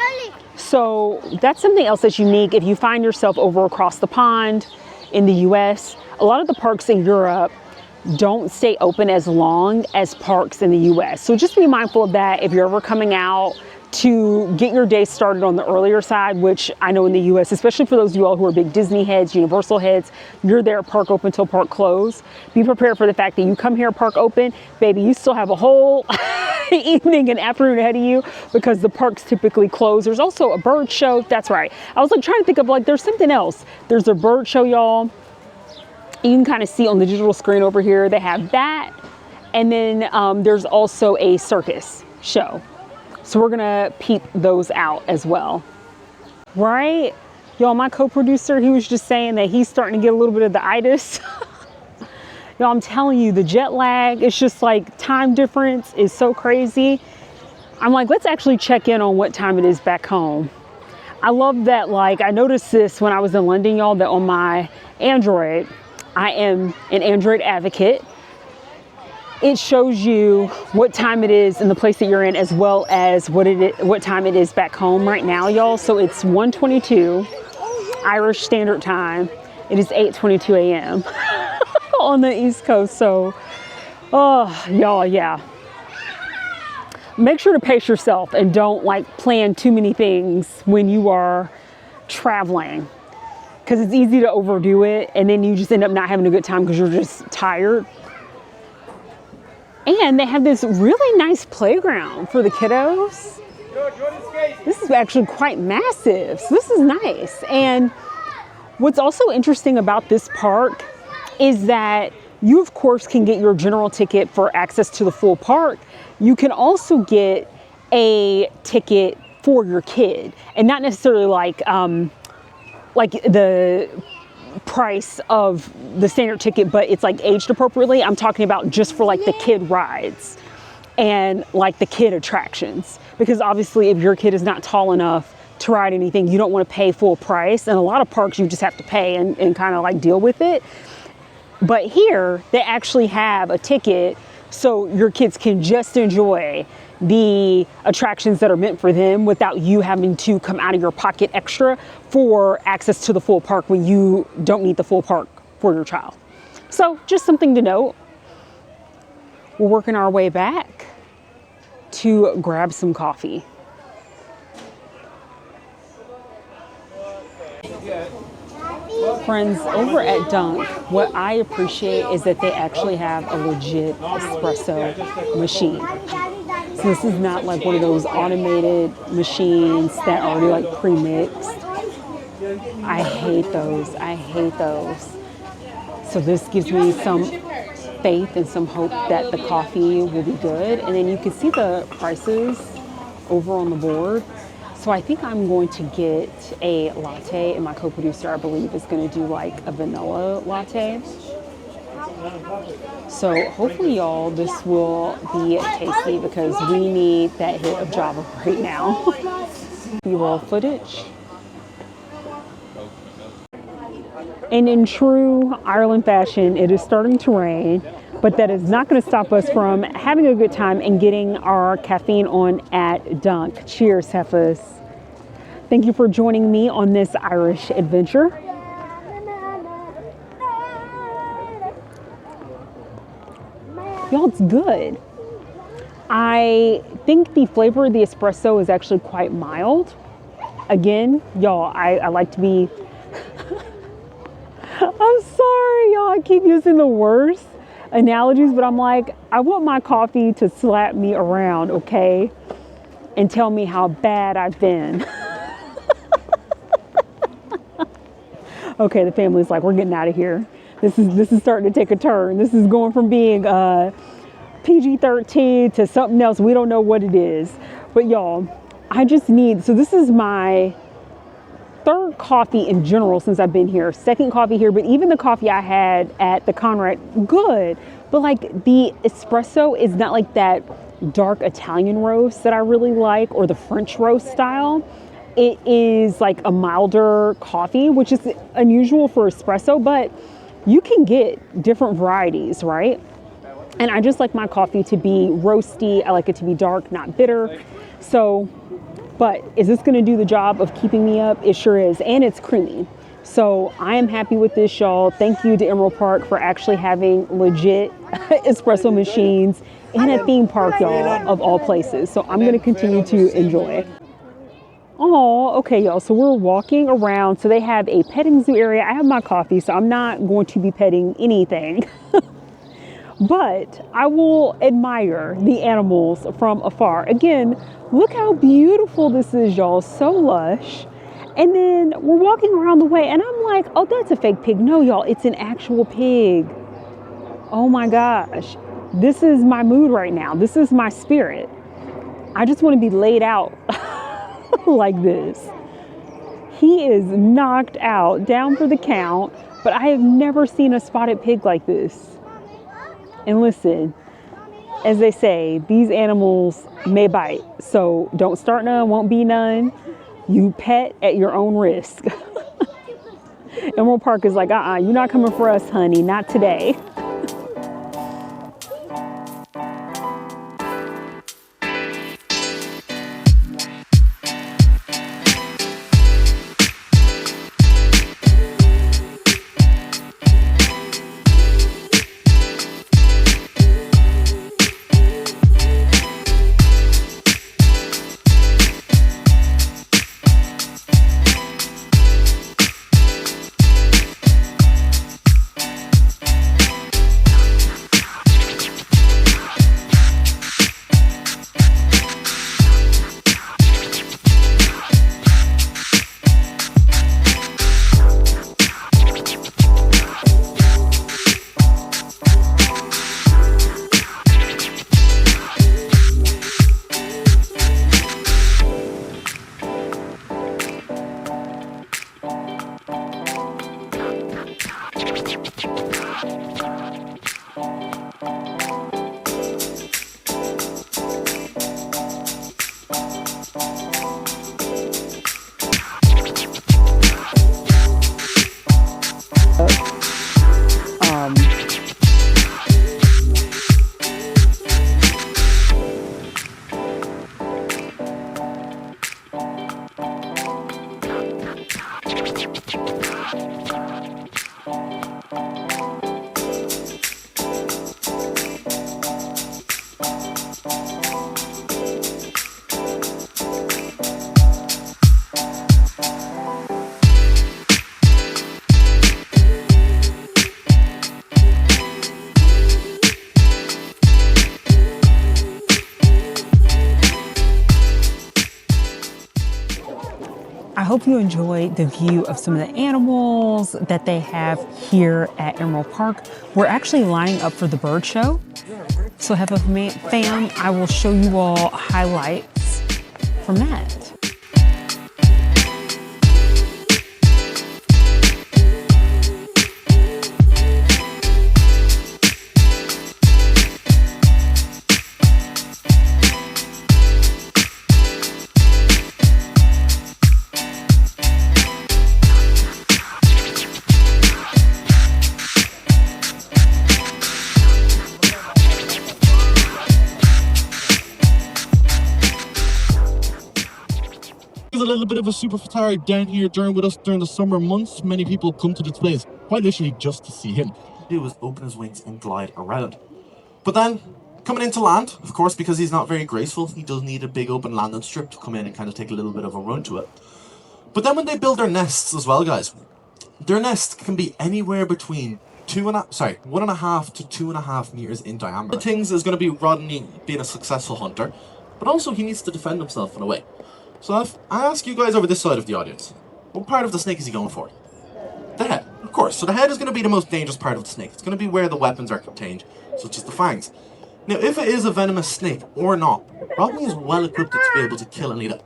So that's something else that's unique. If you find yourself over across the pond in the US, a lot of the parks in Europe don't stay open as long as parks in the US. So just be mindful of that if you're ever coming out to get your day started on the earlier side, which I know in the US, especially for those of you all who are big Disney heads, Universal heads, you're there park open till park close. Be prepared for the fact that you come here park open, baby, you still have a whole evening and afternoon ahead of you because the parks typically close. There's also a bird show. That's right. I was like trying to think of like, there's something else. There's a bird show, y'all. You can kind of see on the digital screen over here, they have that. And then there's also a circus show. So we're gonna peep those out as well. Right? Y'all, my co-producer, he was just saying that he's starting to get a little bit of the itis. Y'all, I'm telling you, the jet lag, it's just like time difference is so crazy. I'm like, let's actually check in on what time it is back home. I love that, like, I noticed this when I was in London, y'all, that on my Android, I am an Android advocate. It shows you what time it is in the place that you're in, as well as what time it is back home right now, y'all. So it's 1:22 Irish Standard Time. It is 8:22 a.m. on the East Coast. So, oh, y'all, yeah. Make sure to pace yourself and don't like plan too many things when you are traveling, because it's easy to overdo it and then you just end up not having a good time because you're just tired. And they have this really nice playground for the kiddos. This is actually quite massive, so this is nice. And what's also interesting about this park is that you, of course, can get your general ticket for access to the full park. You can also get a ticket for your kid, and not necessarily like the price of the standard ticket, but it's like aged appropriately. I'm talking about just for like the kid rides and like the kid attractions, because obviously if your kid is not tall enough to ride anything, you don't want to pay full price. And a lot of parks you just have to pay and kind of like deal with it. But here they actually have a ticket so your kids can just enjoy the attractions that are meant for them without you having to come out of your pocket extra for access to the full park when you don't need the full park for your child. So just something to note. We're working our way back to grab some coffee. Friends, over at Dunk, what I appreciate is that they actually have a legit espresso machine. So this is not like one of those automated machines that are already like pre-mixed. I hate those. I hate those. So this gives me some faith and some hope that the coffee will be good. And then you can see the prices over on the board. So I think I'm going to get a latte, and my co-producer, I believe, is going to do like a vanilla latte. So hopefully, y'all, this will be tasty because we need that hit of Java right now. B-roll footage. And in true Ireland fashion, it is starting to rain. but that is not going to stop us from having a good time and getting our caffeine on at Dunk. Cheers, Heffas. Thank you for joining me on this Irish adventure. Y'all, it's good. I think the flavor of the espresso is actually quite mild. Again, y'all, I like to be... I'm sorry, y'all, I keep using the worst analogies, but I'm like, I want my coffee to slap me around, okay? And tell me how bad I've been. Okay, the family's like, we're getting out of here. This is starting to take a turn. This is going from being PG-13 to something else. We don't know what it is. But y'all, I just need, so this is my third coffee in general since I've been here. Second coffee here, but even the coffee I had at the Conrad, good. But like the espresso is not like that dark Italian roast that I really like, or the French roast style. It is like a milder coffee, which is unusual for espresso, but you can get different varieties, right? And I just like my coffee to be roasty. I like it to be dark, not bitter. So, but is this going to do the job of keeping me up? It sure is. And it's creamy. So I am happy with this, y'all. Thank you to Emerald Park for actually having legit espresso machines in a theme park, y'all, of all places. So I'm going to continue to enjoy. Oh, okay, y'all. So we're walking around. So they have a petting zoo area. I have my coffee, so I'm not going to be petting anything. But I will admire the animals from afar. Again, look how beautiful this is, y'all. So lush. And then we're walking around the way, and I'm like, oh, that's a fake pig. No, y'all, it's an actual pig. Oh my gosh. This is my mood right now. This is my spirit. I just want to be laid out like this. He is knocked out, down for the count, but I have never seen a spotted pig like this. And listen, as they say, these animals may bite, so don't start none, won't be none. You pet at your own risk. Emerald Park is like, you're not coming for us, honey, not today. I hope you enjoyed the view of some of the animals that they have here at Emerald Park. We're actually lining up for the bird show. So Heffas fam, I will show you all highlights from that. bit of a superstar down here with us during the summer months. Many people come to this place quite literally just to see him. He was open his wings and glide around. But then, coming into land, of course, because he's not very graceful, he does need a big open landing strip to come in and kind of take a little bit of a run to it. But then when they build their nests as well, guys, their nest can be anywhere between 1.5 to 2.5 meters in diameter. The things is going to be Rodney being a successful hunter, but also he needs to defend himself in a way. So if I ask you guys over this side of the audience, what part of the snake is he going for? The head, of course. So the head is going to be the most dangerous part of the snake. It's going to be where the weapons are contained, such as the fangs. Now, if it is a venomous snake or not, Rodney is well equipped to be able to kill and eat it.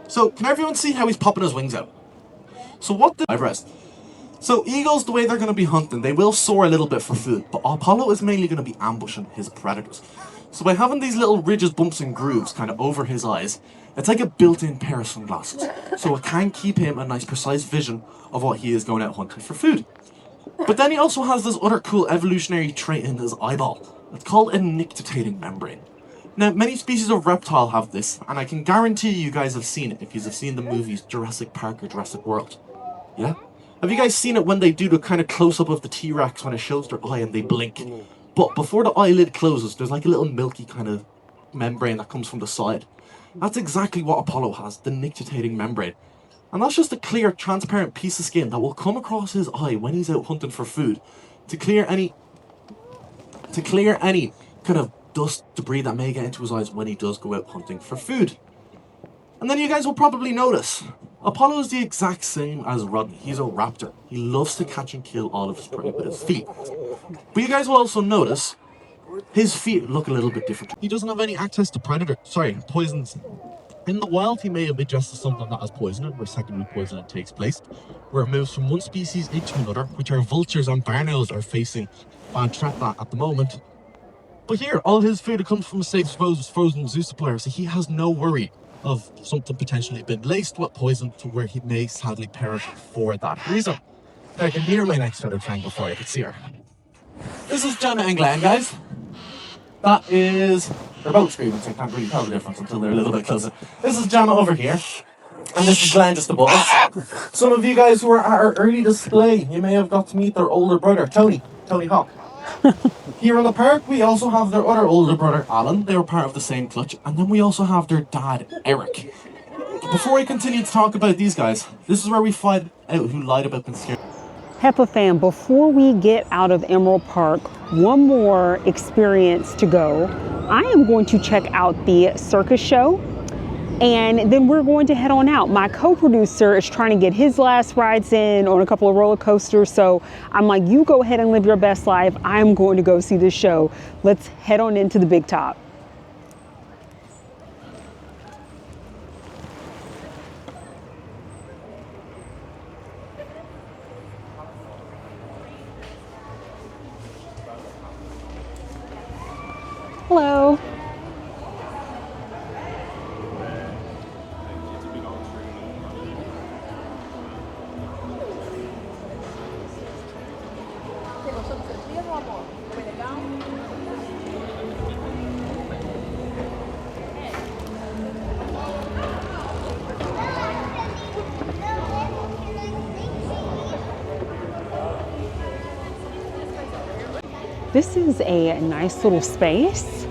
So can everyone see how he's popping his wings out? So what the rest? So eagles, the way they're going to be hunting, they will soar a little bit for food, but Apollo is mainly going to be ambushing his predators. So by having these little ridges, bumps and grooves kind of over his eyes, it's like a built-in pair of sunglasses. So it can keep him a nice precise vision of what he is going out hunting for food. But then he also has this other cool evolutionary trait in his eyeball. It's called a nictitating membrane. Now, many species of reptile have this, and I can guarantee you guys have seen it if you have seen the movies Jurassic Park or Jurassic World. Yeah? Have you guys seen it when they do the kind of close-up of the T-Rex when it shows their eye and they blink? But before the eyelid closes, there's like a little milky kind of membrane that comes from the side. That's exactly what Apollo has, the nictitating membrane. And that's just a clear, transparent piece of skin that will come across his eye when he's out hunting for food to clear any kind of dust, debris that may get into his eyes when he does go out hunting for food. And then you guys will probably notice, Apollo is the exact same as Rodney. He's a raptor. He loves to catch and kill all of his prey with his feet. But you guys will also notice, his feet look a little bit different. He doesn't have any access to poisons. In the wild, he may have ingested something that has poison, where secondary poisoning takes place, where it moves from one species into another, which our vultures and barn owls are facing bad threat at the moment. But here, all his food comes from a safe frozen zoo supplier, so he has no worry of something potentially being laced with poison to where he may sadly perish for that reason. Now, I can hear my next feathered friend before I can see her. This is Gemma and Glenn, guys. That is... They're both screaming, so I can't really tell the difference until they're a little bit closer. This is Gemma over here, and this is Glenn just above us. Some of you guys who were at our early display, you may have got to meet their older brother, Tony Hawk. Here in the park, we also have their other older brother, Alan. They were part of the same clutch. And then we also have their dad, Eric. But before we continue to talk about these guys, this is where we find out who lied about conspiracy. Heffa fam, before we get out of Emerald Park, one more experience to go. I am going to check out the Circus Show, and then we're going to head on out. My co-producer is trying to get his last rides in on a couple of roller coasters, so I'm like, you go ahead and live your best life. I'm going to go see this show. Let's head on into the big top. Hello. This is a nice little space,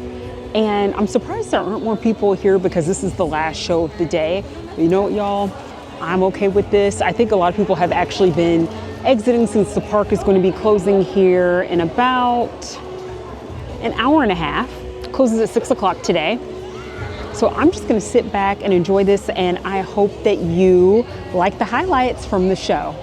and I'm surprised there aren't more people here because this is the last show of the day. But you know what, y'all? I'm okay with this. I think a lot of people have actually been exiting since the park is going to be closing here in about an hour and a half. It closes at 6 o'clock today. So I'm just going to sit back and enjoy this, and I hope that you like the highlights from the show.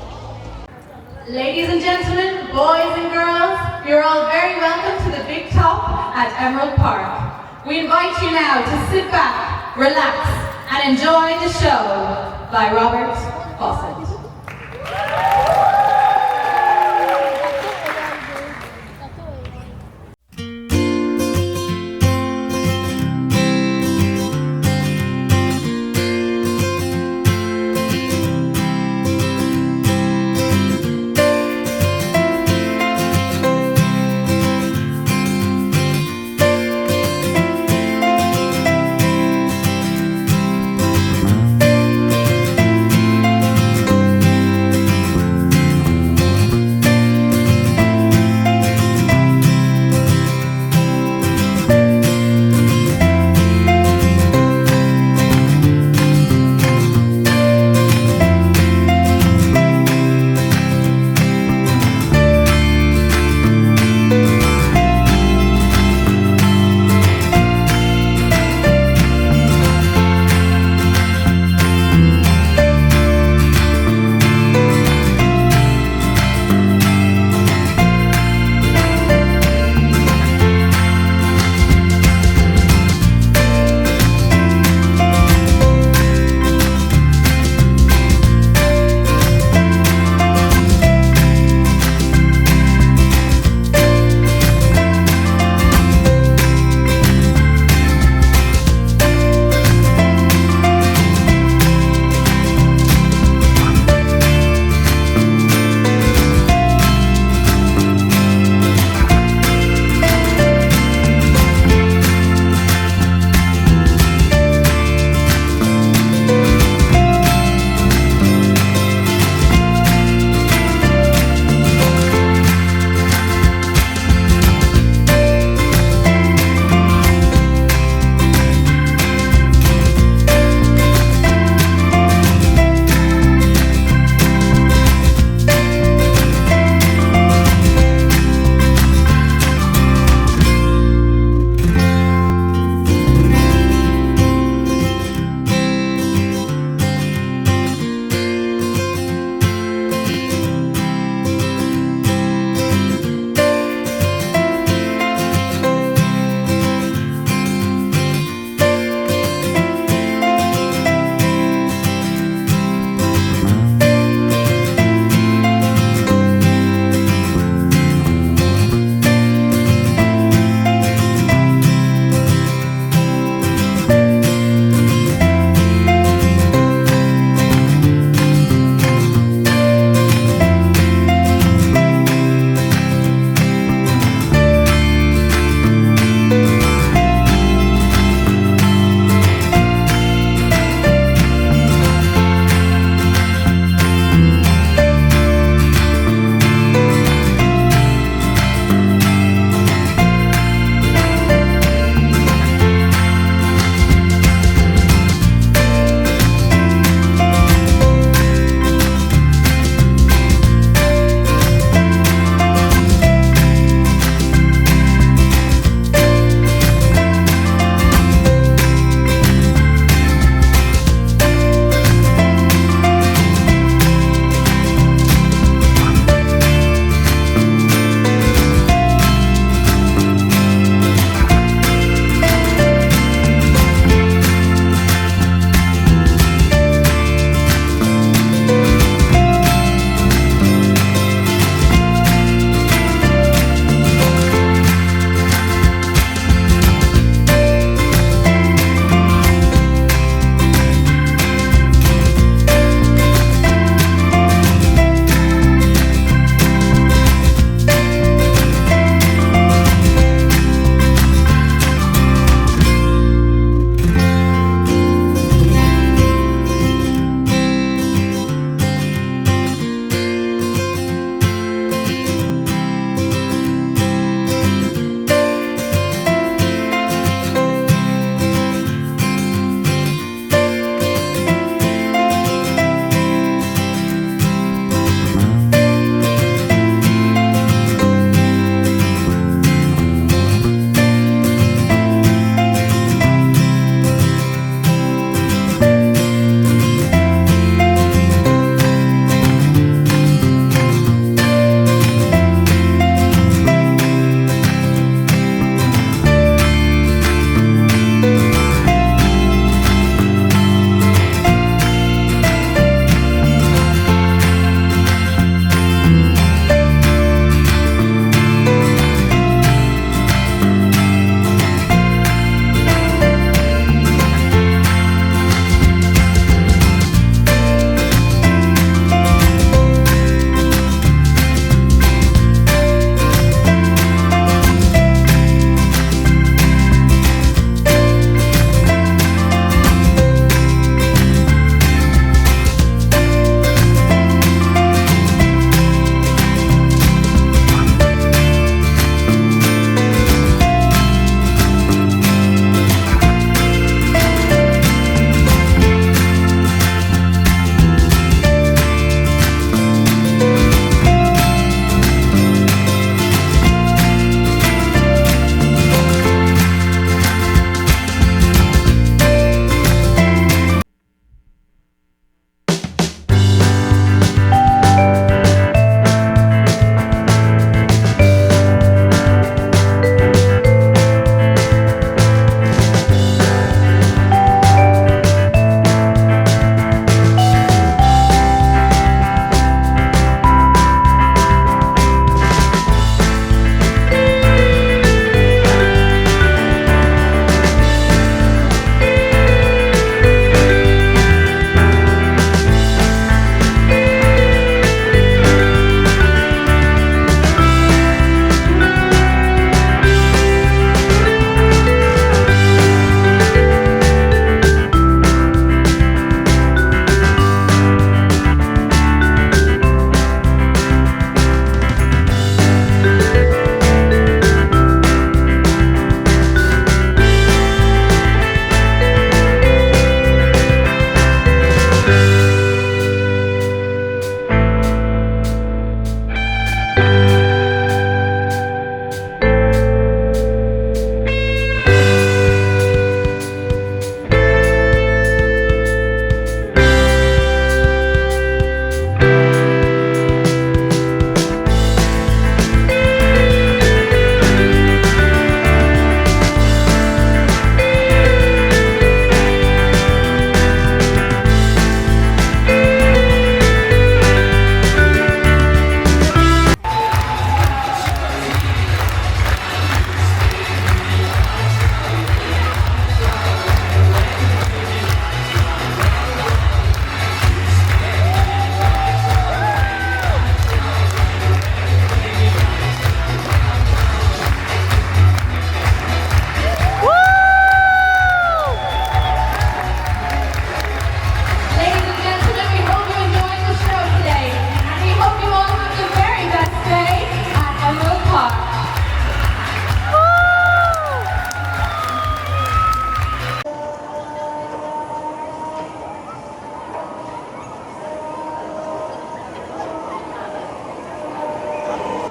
Ladies and gentlemen, boys and girls, you're all very welcome to the big top at Emerald Park. We invite you now to sit back, relax, and enjoy the show by Robert Fawcett.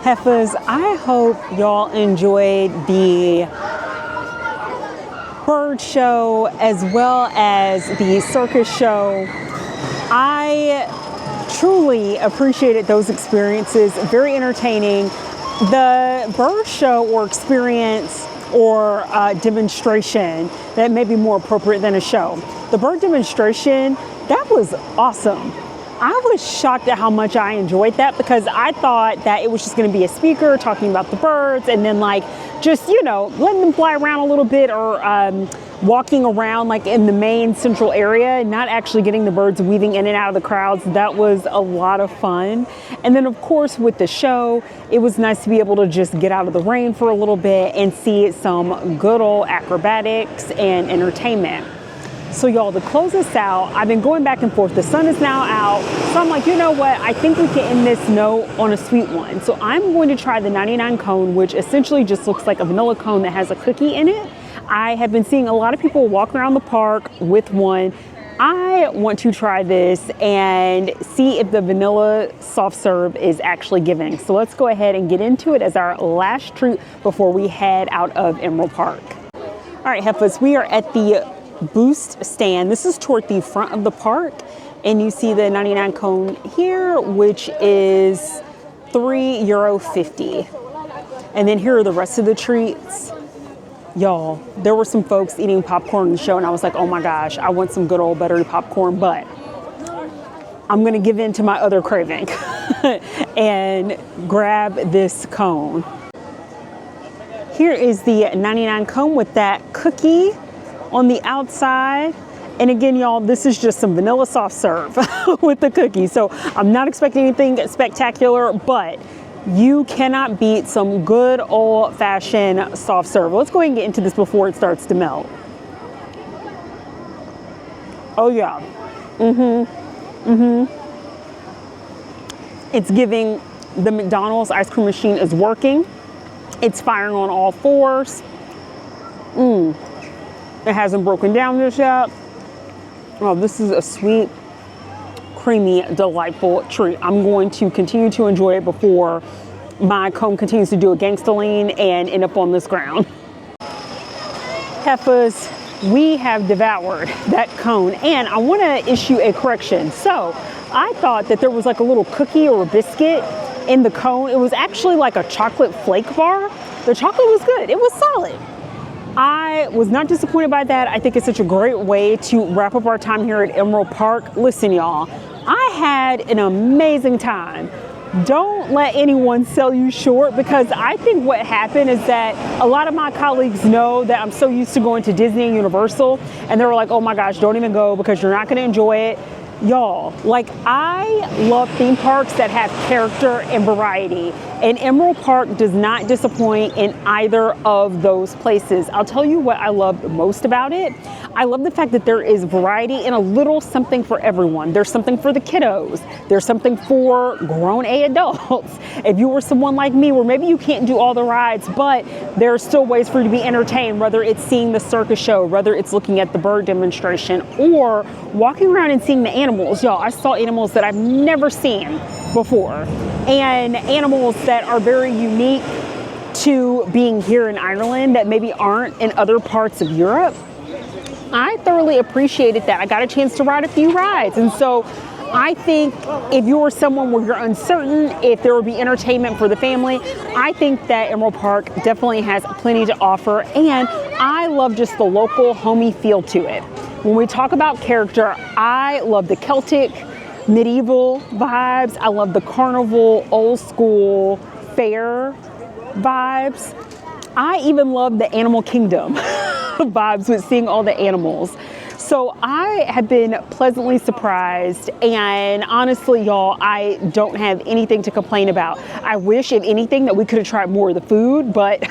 Heffas, I hope y'all enjoyed the bird show as well as the circus show. I truly appreciated those experiences, very entertaining. The bird show or experience or demonstration that may be more appropriate than a show. The bird demonstration, that was awesome. I was shocked at how much I enjoyed that because I thought that it was just going to be a speaker talking about the birds and then like just, you know, letting them fly around a little bit or walking around like in the main central area and not actually getting the birds weaving in and out of the crowds. That was a lot of fun. And then of course with the show, it was nice to be able to just get out of the rain for a little bit and see some good old acrobatics and entertainment. So y'all, to close this out, I've been going back and forth. The sun is now out. So I'm like, you know what? I think we can end this note on a sweet one. So I'm going to try the 99 cone, which essentially just looks like a vanilla cone that has a cookie in it. I have been seeing a lot of people walk around the park with one. I want to try this and see if the vanilla soft serve is actually giving. So let's go ahead and get into it as our last treat before we head out of Emerald Park. All right, Heffas, we are at the Boost stand. This is toward the front of the park, and you see the 99 cone here, which is €3.50. And then here are the rest of the treats. Y'all, there were some folks eating popcorn in the show, and I was like, oh my gosh, I want some good old buttery popcorn, but I'm gonna give in to my other craving and grab this cone. Here is the 99 cone with that cookie on the outside. And again, y'all, this is just some vanilla soft serve with the cookie. So I'm not expecting anything spectacular, but you cannot beat some good old fashioned soft serve. Let's go ahead and get into this before it starts to melt. Oh yeah. It's giving. The McDonald's ice cream machine is working. It's firing on all fours. It hasn't broken down just yet. Oh, this is a sweet, creamy, delightful treat. I'm going to continue to enjoy it before my cone continues to do a gangsta lean and end up on this ground. Heffas, we have devoured that cone, and I want to issue a correction. So I thought that there was like a little cookie or a biscuit in the cone. It was actually like a chocolate flake bar. The chocolate was good. It was solid. I was not disappointed by that. I think it's such a great way to wrap up our time here at Emerald Park. Listen, y'all, I had an amazing time. Don't let anyone sell you short, because I think what happened is that a lot of my colleagues know that I'm so used to going to Disney and Universal, and they were like, oh my gosh, don't even go because you're not going to enjoy it. Y'all, like, I love theme parks that have character and variety, and Emerald Park does not disappoint in either of those places. I'll tell you what I love most about it. I love the fact that there is variety and a little something for everyone. There's something for the kiddos. There's something for grown adults. If you were someone like me where maybe you can't do all the rides, but there are still ways for you to be entertained, whether it's seeing the circus show, whether it's looking at the bird demonstration, or walking around and seeing the animals. Y'all, I saw animals that I've never seen before, and animals that are very unique to being here in Ireland that maybe aren't in other parts of Europe. I thoroughly appreciated that. I got a chance to ride a few rides, and so I think if you're someone where you're uncertain if there will be entertainment for the family, I think that Emerald Park definitely has plenty to offer, and I love just the local homey feel to it. When we talk about character, I love the Celtic, medieval vibes. I love the carnival, old school fair vibes. I even love the animal kingdom vibes with seeing all the animals. So I have been pleasantly surprised, and honestly, y'all, I don't have anything to complain about. I wish, if anything, that we could have tried more of the food, but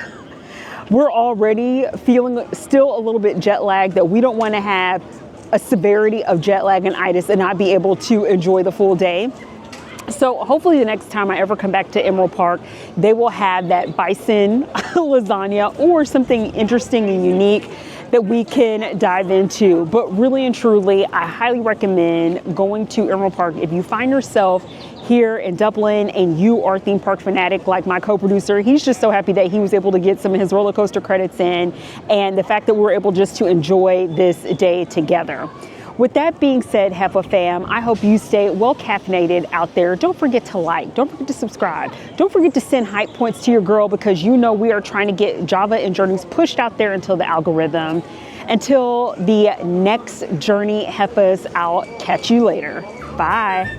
we're already feeling still a little bit jet lagged, that we don't want to have a severity of jet lag and itis and not be able to enjoy the full day. So hopefully the next time I ever come back to Emerald Park, they will have that bison lasagna or something interesting and unique that we can dive into. But really and truly, I highly recommend going to Emerald Park if you find yourself here in Dublin and you are a theme park fanatic like my co-producer, he's just so happy that he was able to get some of his roller coaster credits in, and the fact that we were able just to enjoy this day together. With that being said, Heffa fam, I hope you stay well caffeinated out there. Don't forget to like, don't forget to subscribe. Don't forget to send hype points to your girl, because you know we are trying to get Java and Journeys pushed out there until the algorithm. Until the next journey, Heffas, I'll catch you later. Bye.